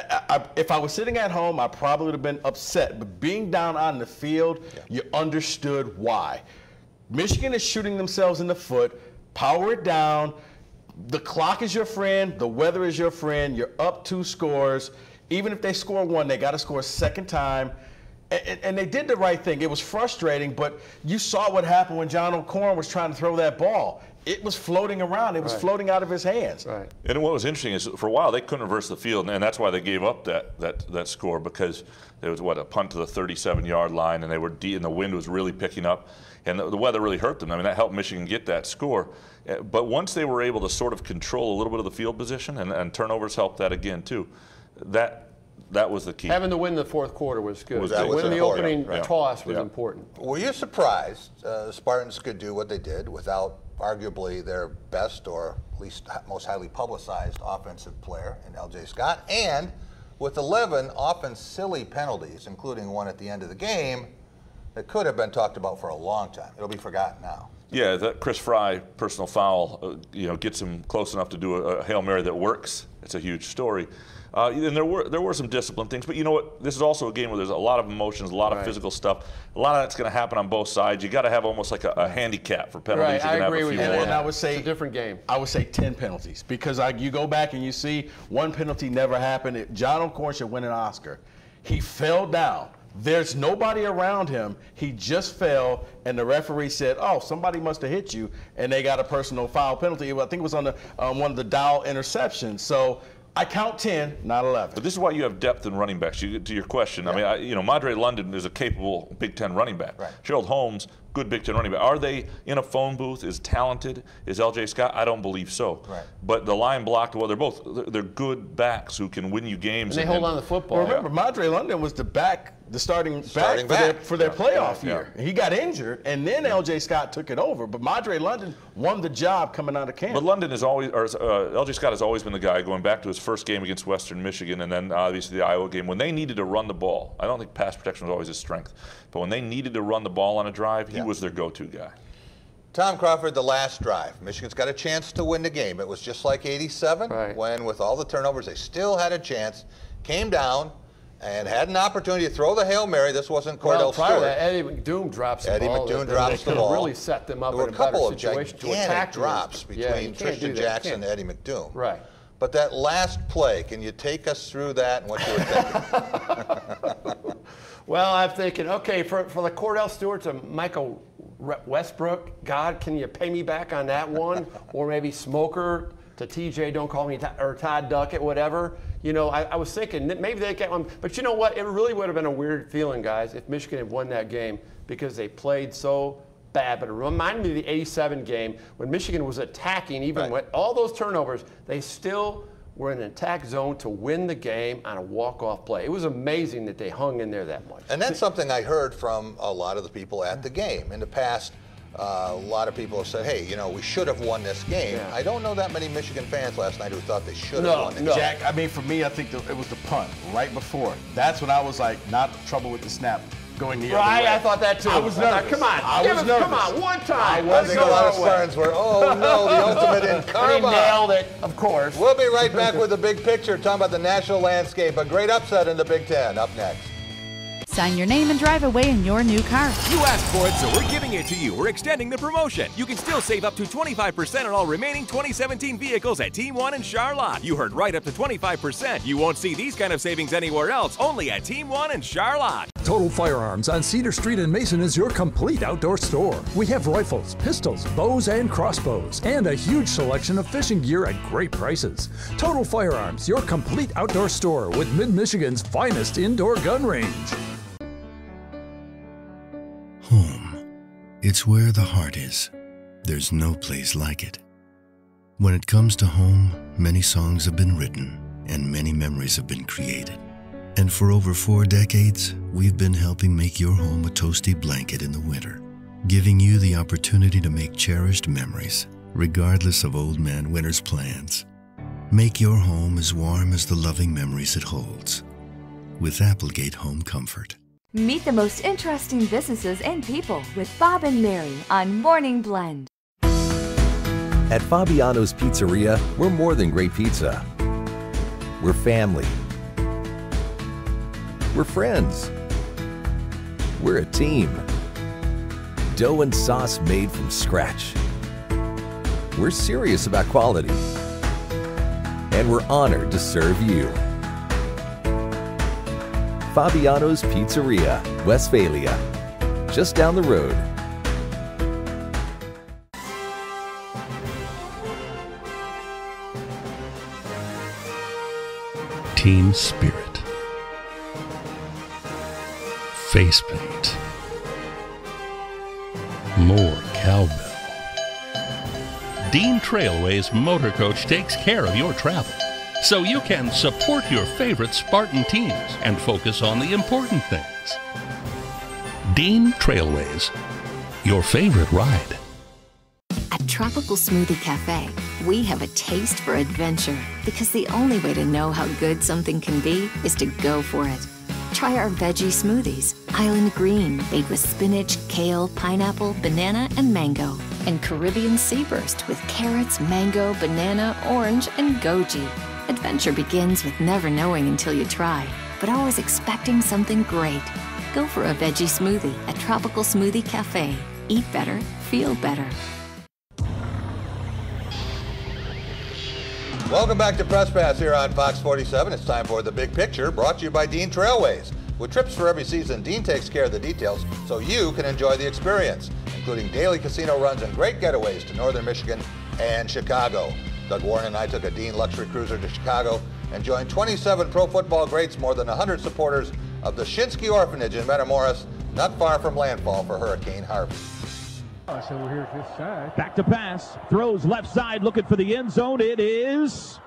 If I was sitting at home, I probably would have been upset. But being down on the field, you understood why. Michigan is shooting themselves in the foot. Power it down. The clock is your friend. The weather is your friend. You're up 2 scores. Even if they score 1, they got to score a second time. And they did the right thing. It was frustrating, but you saw what happened when John O'Corn was trying to throw that ball. It was floating around. It was floating out of his hands. Right. And what was interesting is for a while they couldn't reverse the field, and that's why they gave up that score, because there was a punt to the 37-yard line, and they were deep, and the wind was really picking up, and the weather really hurt them. I mean, that helped Michigan get that score. But once they were able to sort of control a little bit of the field position, and turnovers helped that again too. That was the key. Having to win the fourth quarter was good. Winning the opening toss was important. Were you surprised the Spartans could do what they did without arguably their best or at least most highly publicized offensive player in L.J. Scott, and with 11 often silly penalties, including one at the end of the game, that could have been talked about for a long time? It'll be forgotten now. Yeah, that Chris Fry personal foul, gets him close enough to do a Hail Mary that works. It's a huge story. And there were some discipline things, but you know what? This is also a game where there's a lot of emotions, a lot of physical stuff. A lot of that's going to happen on both sides. You got to have almost like a handicap for penalties. Right, I agree with you. And I would say it's a different game. I would say 10 penalties because you go back and you see one penalty never happened. John O'Corn should win an Oscar. He fell down. There's nobody around him. He just fell, and the referee said, "Oh, somebody must have hit you," and they got a personal foul penalty. I think it was on one of the Dow interceptions. So I count 10, not 11. But this is why you have depth in running backs. To your question, I mean, Madre London is a capable Big Ten running back. Right. Gerald Holmes, good Big Ten running back. Are they in a phone booth? Is talented? Is L.J. Scott? I don't believe so. Right. But the line blocked. Well, they're good backs who can win you games. And they hold on to the football. Well, remember, Madre London was the starting back for their playoff year. He got injured, and then L.J. Scott took it over. But Madre London won the job coming out of camp. But London is always, or L.J. Scott has always been the guy going back to his first game against Western Michigan, and then obviously the Iowa game when they needed to run the ball. I don't think pass protection was always his strength, but when they needed to run the ball on a drive, he was their go-to guy. Tom Crawford, the last drive. Michigan's got a chance to win the game. It was just like '87 when, with all the turnovers, they still had a chance. Came down and had an opportunity to throw the Hail Mary. This wasn't Cordell Stewart. Eddie McDoom drops the ball. Eddie McDoom drops the ball. Really set them up there were in a better situation to attack drops between Tristan Jackson and Eddie McDoom. Right. But that last play, can you take us through that and what you were thinking? Well, I'm thinking, okay, for the Cordell Stewart to Michael Westbrook, God, can you pay me back on that one? Or maybe Smoker to TJ, don't call me, or Todd Duckett, whatever. I was thinking maybe they get one. But you know what? It really would have been a weird feeling, guys, if Michigan had won that game because they played so bad. But it reminded me of the '87 game when Michigan was attacking, even with all those turnovers, they still were in an attack zone to win the game on a walk-off play. It was amazing that they hung in there that much. And that's something I heard from a lot of the people at the game. In the past, a lot of people have said, hey, we should have won this game. Yeah. I don't know that many Michigan fans last night who thought they should have won the game. Jack, I mean, for me, I think it was the punt right before. That's when I was like, not trouble with the snap. Going the other way. I thought that too. I was nervous. Come on, come on, one time. I think a lot of Spartans were, oh no, the ultimate in karma. And he nailed it, of course. We'll be right back with the big picture, talking about the national landscape. A great upset in the Big Ten. Up next. Sign your name and drive away in your new car. You asked for it, so we're giving it to you. We're extending the promotion. You can still save up to 25% on all remaining 2017 vehicles at Team 1 and Charlotte. You heard right, up to 25%. You won't see these kind of savings anywhere else, only at Team 1 and Charlotte. Total Firearms on Cedar Street in Mason is your complete outdoor store. We have rifles, pistols, bows, and crossbows, and a huge selection of fishing gear at great prices. Total Firearms, your complete outdoor store with Mid-Michigan's finest indoor gun range. Home. It's where the heart is. There's no place like it. When it comes to home, many songs have been written and many memories have been created. And for over 4 decades, we've been helping make your home a toasty blanket in the winter, giving you the opportunity to make cherished memories, regardless of Old Man Winter's plans. Make your home as warm as the loving memories it holds with Applegate Home Comfort. Meet the most interesting businesses and people with Bob and Mary on Morning Blend. At Fabiano's Pizzeria, we're more than great pizza. We're family. We're friends. We're a team. Dough and sauce made from scratch. We're serious about quality. And we're honored to serve you. Fabiano's Pizzeria, Westphalia, just down the road. Team spirit, face paint, more cowbell. Dean Trailway's motor coach takes care of your travel, so you can support your favorite Spartan teams and focus on the important things. Dean Trailways, your favorite ride. At Tropical Smoothie Cafe, we have a taste for adventure because the only way to know how good something can be is to go for it. Try our veggie smoothies, Island Green, made with spinach, kale, pineapple, banana, and mango. and Caribbean sea burst with carrots, mango, banana, orange, and goji. Adventure begins with never knowing until you try, but always expecting something great. Go for a veggie smoothie at Tropical Smoothie Cafe. Eat better, feel better. Welcome back to Press Pass here on Fox 47. It's time for The Big Picture, brought to you by Dean Trailways. With trips for every season, Dean takes care of the details so you can enjoy the experience, including daily casino runs and great getaways to northern Michigan and Chicago. Doug Warren and I took a Dean luxury cruiser to Chicago and joined 27 pro football greats, more than 100 supporters of the Shinsky Orphanage in Matamoros, not far from landfall for Hurricane Harvey. So we're here at this side. Back to pass. Throws left side looking for the end zone. It is.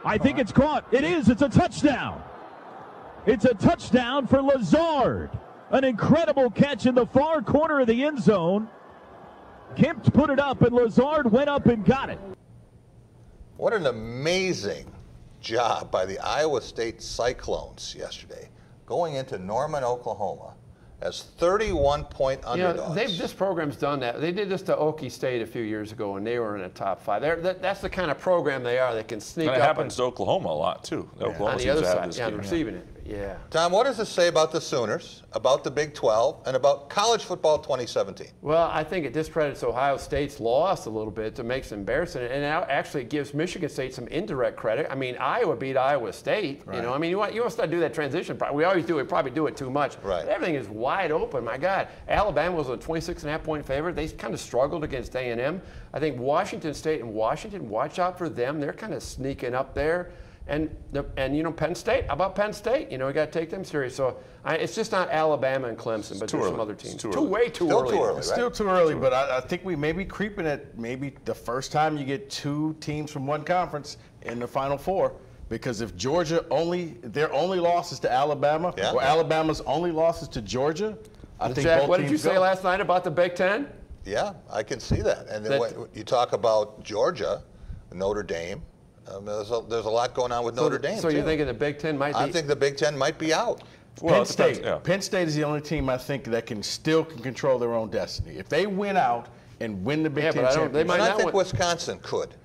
I think it's caught. It is. It's a touchdown. It's a touchdown for Lazard. An incredible catch in the far corner of the end zone. Kemp put it up, and Lazard went up and got it. What an amazing job by the Iowa State Cyclones yesterday, going into Norman, Oklahoma, as 31-point underdogs. This program's done that. They did this to Okie State a few years ago, and they were in the top 5. That's the kind of program they are. They can sneak up. And it happens to Oklahoma a lot, too. Oklahoma on the seems other to have side, this yeah, game. receiving it. Yeah. Tom, what does this say about the Sooners, about the Big 12, and about college football 2017? Well, I think it discredits Ohio State's loss a little bit to make it embarrassing, and it actually gives Michigan State some indirect credit. I mean, Iowa beat Iowa State. Right. You know, I mean, you want to start to do that transition. We always do it. Probably do it too much. Right. But everything is wide open. My God, Alabama was a 26.5-point favorite. They kind of struggled against A&M. I think Washington State and Washington, watch out for them. They're kind of sneaking up there. And you know, Penn State. How about Penn State? You know, we got to take them serious. So it's just not Alabama and Clemson, but there's some other teams. Way too early. Right? Still too early, but I think we may be creeping at maybe the first time you get 2 teams from one conference in the Final Four. Because if Georgia their only losses to Alabama, or Alabama's only losses to Georgia, I think Jack, both what did you say last night about the Big Ten? Yeah, I can see that. And then when you talk about Georgia, Notre Dame. There's a lot going on with Notre Dame. So you're thinking the Big Ten might be? I think the Big Ten might be out. Well, Penn State is the only team I think that can control their own destiny. If they win out and win the Big Ten championship, I think Wisconsin could.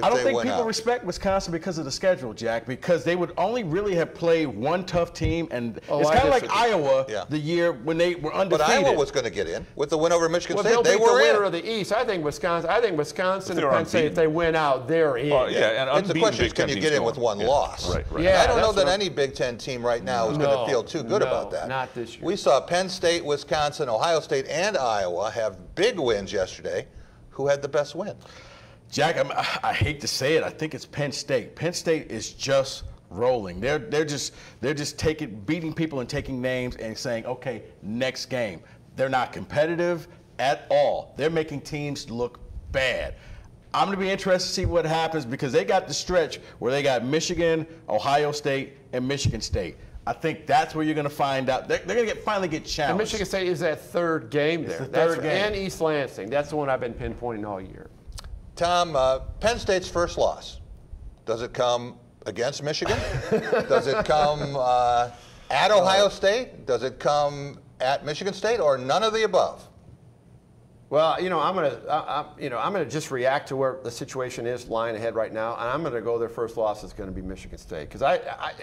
I don't think people respect Wisconsin because of the schedule, Jack, because they would only really have played one tough team, and it's kind of like Iowa the year when they were undefeated. But Iowa was going to get in with the win over Michigan State. They were the winner of the East. I think Wisconsin and Penn State, if they win out, they're in. And the question is, can you get in with one loss? Right. Yeah, I don't know that any Big Ten team right now is going to feel too good about that. Not this year. We saw Penn State, Wisconsin, Ohio State, and Iowa have big wins yesterday. Who had the best win? Jack, I hate to say it. I think it's Penn State. Penn State is just rolling. They're just beating people and taking names and saying, okay, next game. They're not competitive at all. They're making teams look bad. I'm going to be interested to see what happens because they got the stretch where they got Michigan, Ohio State, and Michigan State. I think that's where you're going to find out. They're going to finally get challenged. And Michigan State is that third game there. It's the third game. And East Lansing. That's the one I've been pinpointing all year. Tom, Penn State's first loss, does it come against Michigan? Does it come at Ohio State? Does it come at Michigan State, or none of the above? Well, you know, I'm gonna just react to where the situation is lying ahead right now, and I'm gonna go. Their first loss is going to be Michigan State because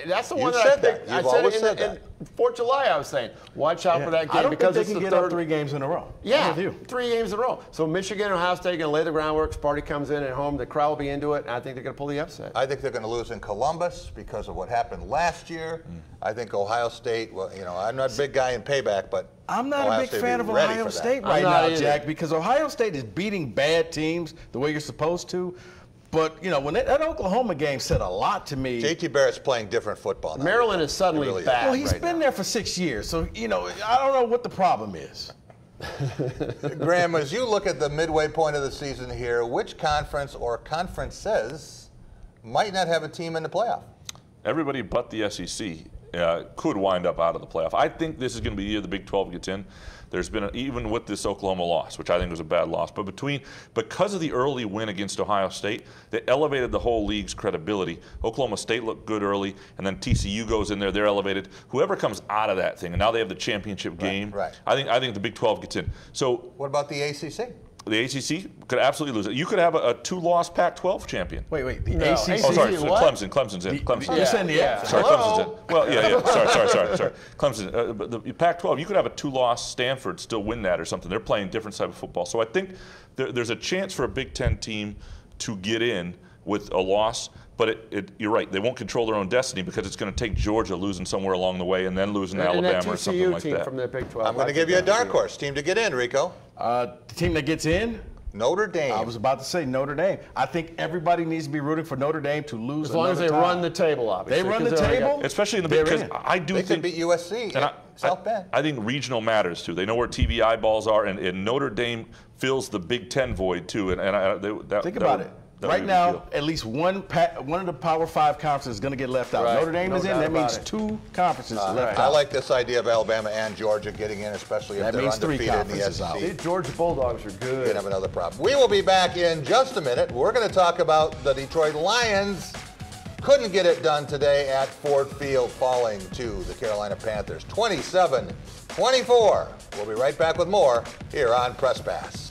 that's the one that I picked. You've always said that. 4th of July, I was saying, watch out for that game. I don't because think they can get up 3 games in a row. Yeah, 3 games in a row. So Michigan and Ohio State are going to lay the groundwork. Sparty comes in at home. The crowd will be into it, and I think they're going to pull the upset. I think they're going to lose in Columbus because of what happened last year. I think Ohio State, well, you know, I'm not a big guy in payback, but I'm not a big fan of Ohio State right now, Jack, because Ohio State is beating bad teams the way you're supposed to. But, you know, when that Oklahoma game said a lot to me. J.T. Barrett's playing different football now. Maryland is suddenly back. Well, he's been there for 6 years, so, you know, I don't know what the problem is. Graham, as you look at the midway point of the season here, which conference or conferences might not have a team in the playoff? Everybody but the SEC could wind up out of the playoff. I think this is going to be the year the Big 12 gets in. There's been, even with this Oklahoma loss, which I think was a bad loss, but because of the early win against Ohio State, that elevated the whole league's credibility. Oklahoma State looked good early, and then TCU goes in there, they're elevated. Whoever comes out of that thing, and now they have the championship game. Right. I think the Big 12 gets in. So what about the ACC? The ACC could absolutely lose it. You could have a 2-loss Pac-12 champion. Wait. The No, ACC. Oh, sorry. what? Clemson's in. Clemson's You're saying the F. Sorry, Hello? Clemson's in. Well, yeah. Sorry. Clemson. But the Pac-12, you could have a 2-loss Stanford still win that or something. They're playing different type of football. So I think there's a chance for a Big Ten team to get in with a loss. But you're right. They won't control their own destiny because it's going to take Georgia losing somewhere along the way and then losing to Alabama or something like that. From the Big 12. I'm going to give you a dark horse team to get in, Rico. The team that gets in? Notre Dame. I was about to say Notre Dame. I think everybody needs to be rooting for Notre Dame to lose. As long as they run the table, obviously. They run the table, especially in the Big. Because I do they think could beat USC and South Bend. I think regional matters too. They know where TV eyeballs are, and Notre Dame fills the Big Ten void too. Think about it. Right now, at least one of the Power 5 conferences is going to get left out. Right. Notre Dame is in. That means it. 2 conferences left I out. like this idea of Alabama and Georgia getting in, especially if That they're means 3 undefeated in the conferences SEC. out. These Georgia Bulldogs are good. Can't have another problem. We will be back in just a minute. We're going to talk about the Detroit Lions. Couldn't get it done today at Ford Field, falling to the Carolina Panthers 27-24. We'll be right back with more here on Press Pass.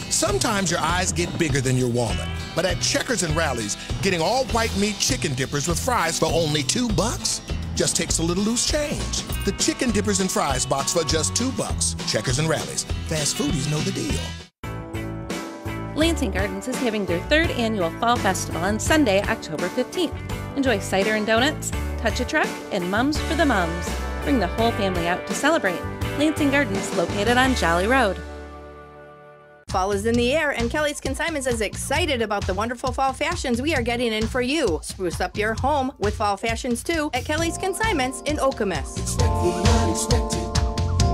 Sometimes your eyes get bigger than your wallet. But at Checkers and Rallies, getting all white meat chicken dippers with fries for only $2 just takes a little loose change. The chicken dippers and fries box for just $2. Checkers and Rallies. Fast foodies know the deal. Lansing Gardens is having their 3rd annual Fall Festival on Sunday, October 15th. Enjoy cider and donuts, touch a truck, and Mums for the Mums. Bring the whole family out to celebrate. Lansing Gardens, located on Jolly Road. Fall is in the air, and Kelly's Consignments is excited about the wonderful fall fashions we are getting in for you. Spruce up your home with fall fashions too at Kelly's Consignments in Okemos. Expect the unexpected.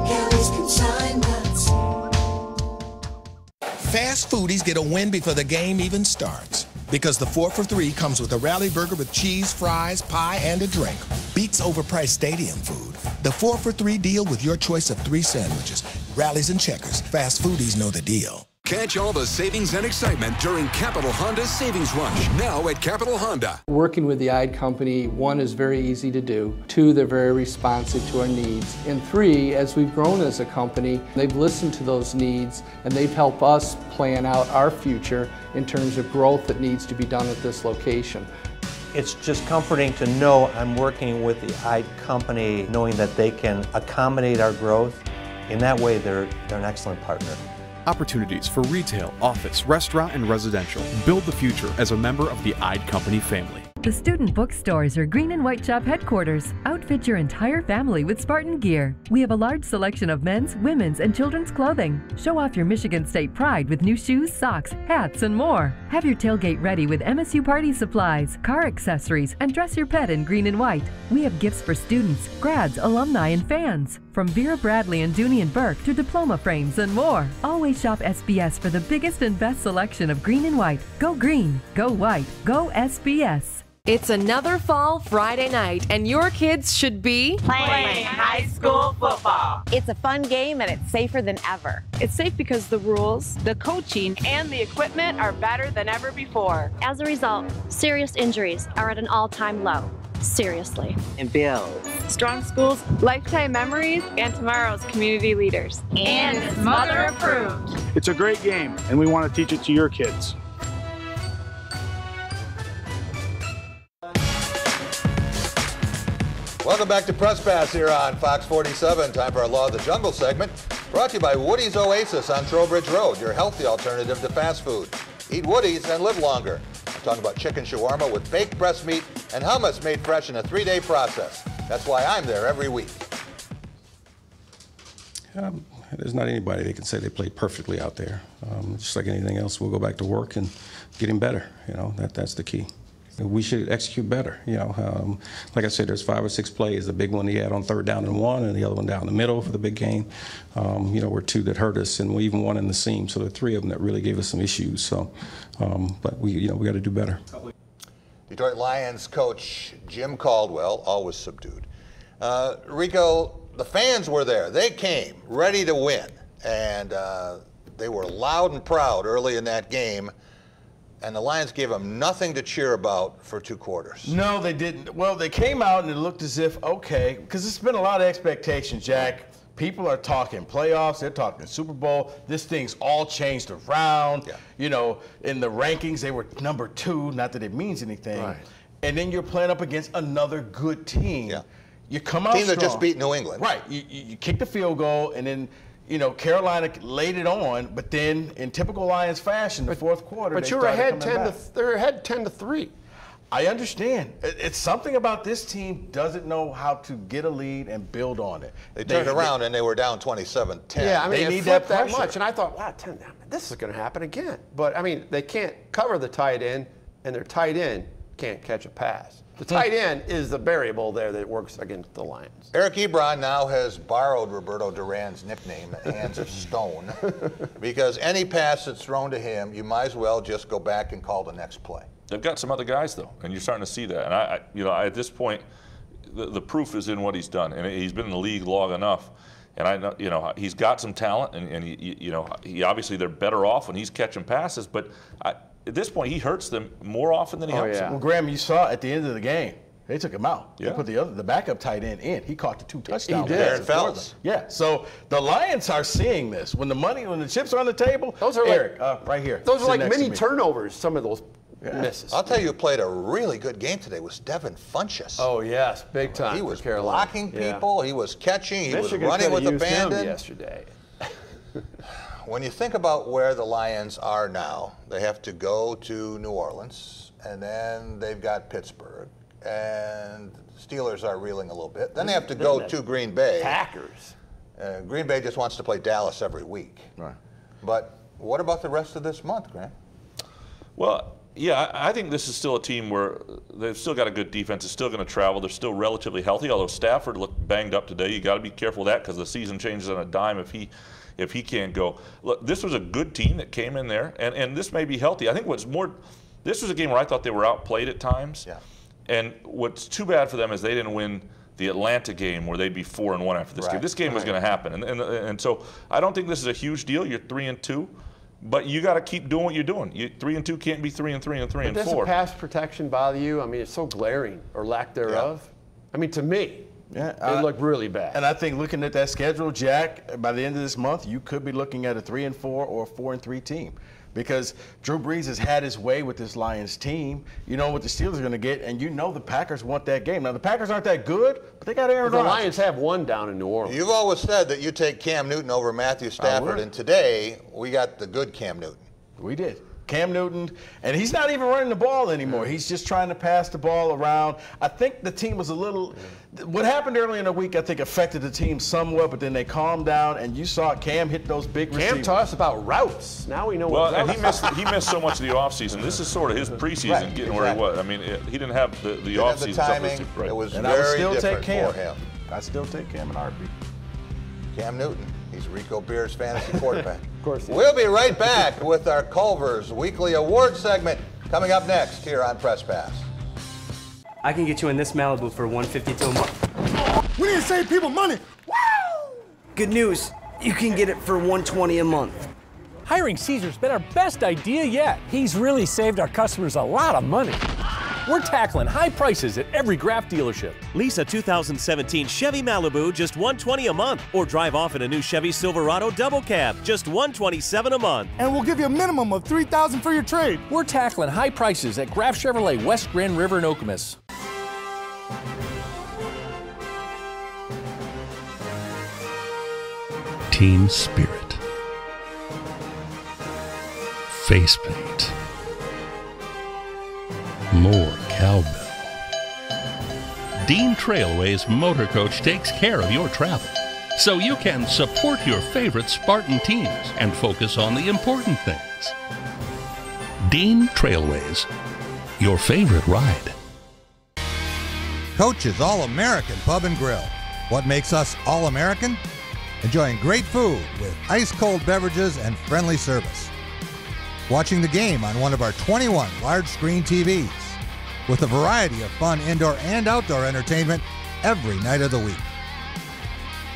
Kelly's Consignments. Fast foodies get a win before the game even starts. Because the 4 for $3 comes with a rally burger with cheese, fries, pie, and a drink. Beats overpriced stadium food. The 4 for $3 deal with your choice of 3 sandwiches. Rallies and Checkers. Fast foodies know the deal. Catch all the savings and excitement during Capital Honda's Savings Rush, now at Capital Honda. Working with the Ide Company, 1, is very easy to do. 2, they're very responsive to our needs. And 3, as we've grown as a company, they've listened to those needs and they've helped us plan out our future in terms of growth that needs to be done at this location. It's just comforting to know I'm working with the Ide Company, knowing that they can accommodate our growth. In that way, they're an excellent partner. Opportunities for retail, office, restaurant, and residential. Build the future as a member of the Ide Company family. The student bookstores are Green and White Shop headquarters. Outfit your entire family with Spartan gear. We have a large selection of men's, women's, and children's clothing. Show off your Michigan State pride with new shoes, socks, hats, and more. Have your tailgate ready with MSU party supplies, car accessories, and dress your pet in green and white. We have gifts for students, grads, alumni, and fans. From Vera Bradley and Dooney and Burke to diploma frames and more. Always shop SBS for the biggest and best selection of green and white. Go green, go white, go SBS. It's another fall Friday night, and your kids should be playing high school football. It's a fun game, and it's safer than ever. It's safe because the rules, the coaching, and the equipment are better than ever before. As a result, serious injuries are at an all-time low. Seriously. And builds strong schools, lifetime memories, and tomorrow's community leaders. And it's mother approved. It's a great game, and we want to teach it to your kids. Welcome back to Press Pass here on Fox 47. Time for our Law of the Jungle segment. Brought to you by Woody's Oasis on Trowbridge Road, your healthy alternative to fast food. Eat Woody's and live longer. I'm talking about chicken shawarma with baked breast meat and hummus made fresh in a 3-day process. That's why I'm there every week. There's not anybody that can say they played perfectly out there. Just like anything else, we'll go back to work and getting better. You know, that's the key. We should execute better. You know, like I said, there's 5 or 6 plays. The big one he had on 3rd down and 1, and the other one down the middle for the big gain. You know, were 2 that hurt us, and we even 1 in the seam. So there are 3 of them that really gave us some issues. So, but we got to do better. Detroit Lions coach Jim Caldwell, always subdued. Rico, the fans were there. They came ready to win, and they were loud and proud early in that game. And the Lions gave them nothing to cheer about for 2 quarters. No, they didn't. Well, they came out and it looked as if, okay, because it's been a lot of expectations, Jack. People are talking playoffs. They're talking Super Bowl. This thing's all changed around. Yeah. You know, in the rankings, they were number 2. Not that it means anything. Right. And then you're playing up against another good team. Yeah. You come out team that strong. just beat New England. Right. You kick the field goal, and then, you know, Carolina laid it on. But then, in typical Lions fashion, the fourth quarter, but you're ahead 10 they're ahead 10-3. I understand. It's something about this team doesn't know how to get a lead and build on it. They turned around and they were down 27-10. Yeah, I mean, they need that that much. And I thought, wow, this is going to happen again. But, I mean, they can't cover the tight end, and their tight end can't catch a pass. The tight end is the variable there that works against the Lions. Eric Ebron now has borrowed Roberto Duran's nickname, Hands of Stone, because any pass that's thrown to him, you might as well just go back and call the next play. They've got some other guys, though, and you're starting to see that. And at this point, the proof is in what he's done, and he's been in the league long enough. And I know, he's got some talent, and he obviously they're better off when he's catching passes. But at this point, he hurts them more often than he helps them. Well, Graham, you saw at the end of the game, they took him out. Yeah. They put the backup tight end in. He caught the 2 touchdowns. He did. Aaron Fells. Yeah. So the Lions are seeing this. When the chips are on the table, those are Eric, right here. Those are like mini turnovers, some of those misses. I'll tell you who played a really good game today was Devin Funchess. Oh, yes, big time. He was Carolina. blocking people. He was catching. He was running with abandon. Yesterday. When you think about where the Lions are now, they have to go to New Orleans, and then they've got Pittsburgh, and the Steelers are reeling a little bit. Then they have to go to Green Bay. Packers. Green Bay just wants to play Dallas every week. Right. But what about the rest of this month, Grant? Well, yeah, I think this is still a team where they've still got a good defense. It's still going to travel. They're still relatively healthy, although Stafford looked banged up today. You got to be careful of that because the season changes on a dime if he can't go. Look, this was a good team that came in there, and this may be healthy. I think this was a game where I thought they were outplayed at times. Yeah. And what's too bad for them is they didn't win the Atlanta game where they'd be 4-1 after this game. This game was going to happen, and so I don't think this is a huge deal. You're 3-2. But you got to keep doing what you're doing. 3-2 can't be 3-3 and 3-4. Does the pass protection bother you? I mean, it's so glaring, or lack thereof. Yeah. I mean, to me, it looked really bad. And I think looking at that schedule, Jack, by the end of this month, you could be looking at a 3-4 or a 4-3 team. Because Drew Brees has had his way with this Lions team. You know what the Steelers are going to get, and you know the Packers want that game. Now, the Packers aren't that good, but they got Aaron Rodgers. The Lions have one down in New Orleans. You've always said that you take Cam Newton over Matthew Stafford, and today we got the good Cam Newton. We did. Cam Newton, and he's not even running the ball anymore. He's just trying to pass the ball around. I think the team was a little – what happened early in the week I think affected the team somewhat, but then they calmed down, and you saw Cam hit those big receivers. Cam taught us about routes. Now we know what routes. And he missed so much of the offseason. This is sort of his preseason getting where he was. I mean, he didn't have the offseason timing. It was very different for him. I still take Cam in RB. Cam Newton. He's Rico Beer's fantasy quarterback. Of course. We'll be right back with our Culver's weekly award segment coming up next here on Press Pass. I can get you in this Malibu for $152 a month. We need to save people money. Woo! Good news. You can get it for $120 a month. Hiring Caesar's been our best idea yet. He's really saved our customers a lot of money. We're tackling high prices at every Graf dealership. Lease a 2017 Chevy Malibu, just $120 a month. Or drive off in a new Chevy Silverado Double Cab, just $127 a month. And we'll give you a minimum of $3,000 for your trade. We're tackling high prices at Graf Chevrolet, West Grand River and Okemos. Team spirit. Face paint. More cowbell. Dean Trailways Motor Coach takes care of your travel, so you can support your favorite Spartan teams and focus on the important things. Dean Trailways, your favorite ride. Coach's All-American Pub and Grill. What makes us All-American? Enjoying great food with ice-cold beverages and friendly service. Watching the game on one of our 21 large-screen TVs, with a variety of fun indoor and outdoor entertainment every night of the week.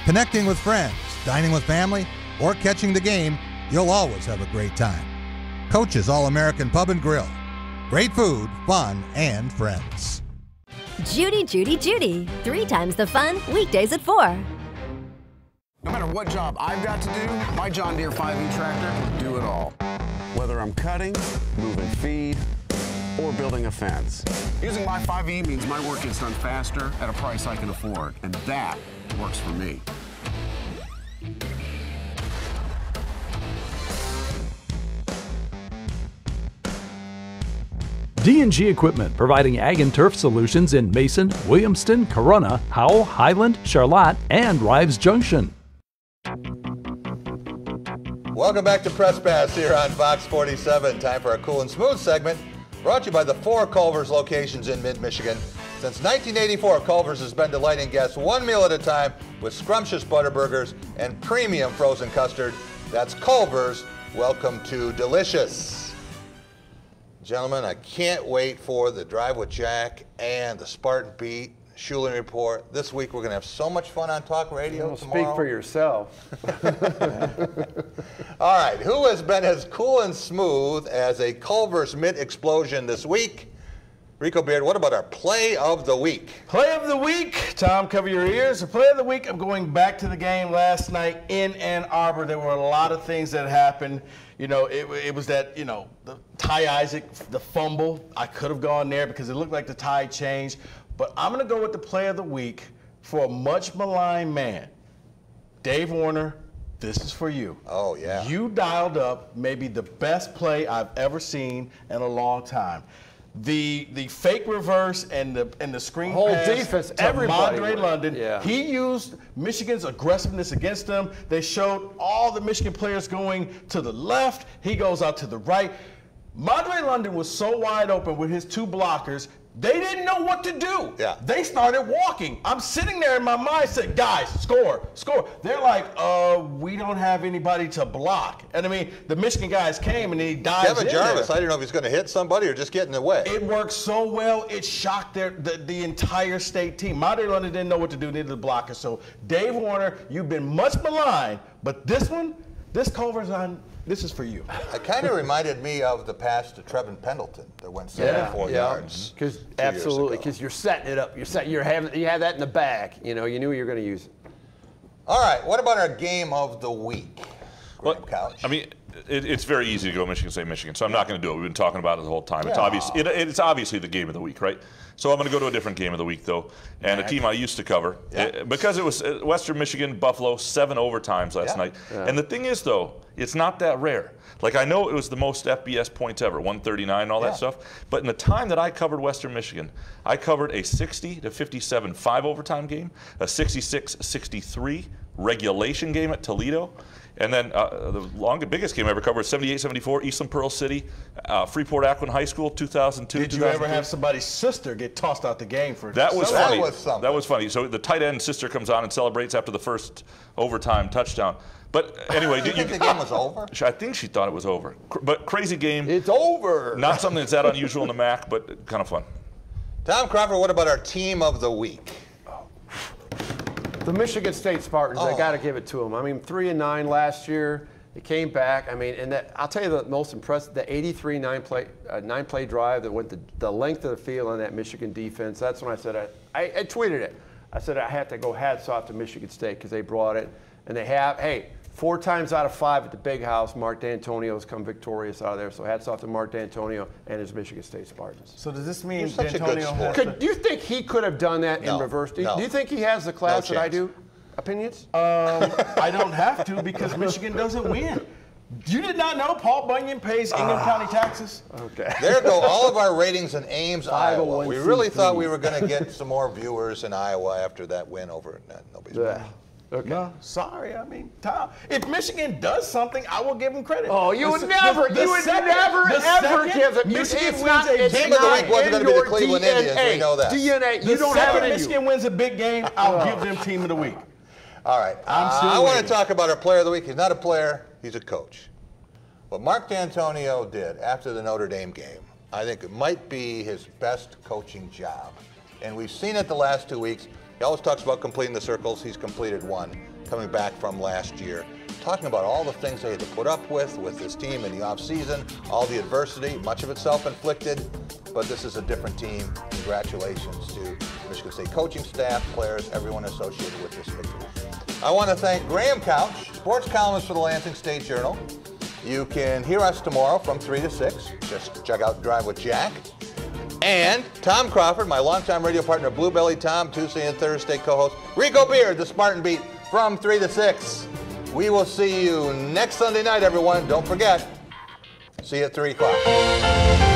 Connecting with friends, dining with family, or catching the game, you'll always have a great time. Coach's All-American Pub and Grill. Great food, fun, and friends. Judy, Judy, Judy. 3 times the fun, weekdays at 4. No matter what job I've got to do, my John Deere 5E tractor can do it all. Whether I'm cutting, moving feed, or building a fence. Using my 5E means my work gets done faster at a price I can afford, and that works for me. D&G Equipment, providing ag and turf solutions in Mason, Williamston, Corona, Howell, Highland, Charlotte, and Rives Junction. Welcome back to Press Pass here on Fox 47. Time for our Cool and Smooth segment, brought to you by the 4 Culver's locations in mid-Michigan. Since 1984, Culver's has been delighting guests one meal at a time with scrumptious Butterburgers and premium frozen custard. That's Culver's. Welcome to delicious. Gentlemen, I can't wait for the Drive with Jack and the Spartan Beat, Schuling Report. This week we're going to have so much fun on Talk Radio tomorrow. Speak for yourself. All right, who has been as cool and smooth as a Culver's mid-explosion this week? Rico Beard, what about our Play of the Week? Play of the Week. Tom, cover your ears. The Play of the Week, I'm going back to the game last night in Ann Arbor. There were a lot of things that happened. You know, it was that, you know, the Ty Isaac, the fumble. I could have gone there because it looked like the tide changed. But I'm going to go with the Play of the Week for a much maligned man. Dave Warner, this is for you. Oh, yeah. You dialed up maybe the best play I've ever seen in a long time. The fake reverse and the screen whole pass defense, to everybody Mondre went. London. Yeah. He used Michigan's aggressiveness against them. They showed all the Michigan players going to the left. He goes out to the right. Mondre London was so wide open with his 2 blockers. They didn't know what to do. Yeah. They started walking. I'm sitting there in my mind saying, guys, score, score. They're like, we don't have anybody to block. And I mean, the Michigan guys came and he dives Kevin Jarvis, I didn't know if he's going to hit somebody or just get in the way. It worked so well, it shocked the entire state team. Mondre London didn't know what to do, neither the blocker. So Dave Warner, you've been much maligned, but this one, this Culver's on. This is for you. It kind of reminded me of the pass to Trevin Pendleton that went 74 yards. Absolutely, because you're setting it up. You have that in the back. You know, you knew you were going to use it. All right, what about our game of the week? Well, I mean, it's very easy to go Michigan State, Michigan, so I'm not going to do it. We've been talking about it the whole time. It's obvious. It's obviously the game of the week, right? So I'm going to go to a different game of the week, though, and a team I used to cover. Because it was Western Michigan, Buffalo, 7 overtimes last night. And the thing is, though, it's not that rare. Like, I know it was the most FBS points ever, 139, all that stuff. But in the time that I covered Western Michigan, I covered a 60-57 5-overtime game, a 66-63 regulation game at Toledo. And then the biggest game I ever covered was 78-74, Eastern Pearl City, Freeport Akron High School, 2002. Did you ever have somebody's sister get tossed out the game for that? Was funny. That was funny. So the tight end sister comes on and celebrates after the first overtime touchdown. But anyway, you think the game was over? I think she thought it was over. But crazy game. It's over. Not something that's that unusual in the MAC, but kind of fun. Tom Crawford, what about our team of the week? The Michigan State Spartans, I got to give it to them. I mean, 3-9 last year. They came back. I mean, and I'll tell you the most impressive, the 83 nine-play drive that went the length of the field on that Michigan defense. That's when I said, I tweeted it. I said I had to go hats off to Michigan State because they brought it. And they have, 4 times out of 5 at the Big House, Mark D'Antonio's come victorious out of there. So hats off to Mark D'Antonio and his Michigan State Spartans. So does this mean D'Antonio has do you think he could have done that in reverse? Do you think he has the class that I do? Opinions? I don't have to because Michigan doesn't win. You did not know Paul Bunyan pays Ingham County taxes? Okay. There go all of our ratings in Ames, Iowa. We really thought we were going to get some more viewers in Iowa after that win over nobody's won. Okay. No, sorry. I mean, Tom, if Michigan does something, I will give them credit. Oh, you would never give it. Michigan It's not wins a game of the week wasn't going to be the Cleveland Indians. We know that. DNA. You don't have it in you. Michigan wins a big game, I'll give them team of the week. All right. I want to talk about our player of the week. He's not a player. He's a coach. What Mark D'Antonio did after the Notre Dame game, I think it might be his best coaching job. And we've seen it the last 2 weeks. He always talks about completing the circles. He's completed one, coming back from last year. Talking about all the things they had to put up with this team in the offseason, all the adversity, much of it self-inflicted, but this is a different team. Congratulations to Michigan State coaching staff, players, everyone associated with this victory. I want to thank Graham Couch, sports columnist for the Lansing State Journal. You can hear us tomorrow from 3 to 6. Just check out Drive with Jack. And Tom Crawford, my longtime radio partner, Blue Belly Tom, Tuesday and Thursday co-host. Rico Beard, the Spartan Beat, from 3 to 6. We will see you next Sunday night, everyone. Don't forget, see you at 3 o'clock.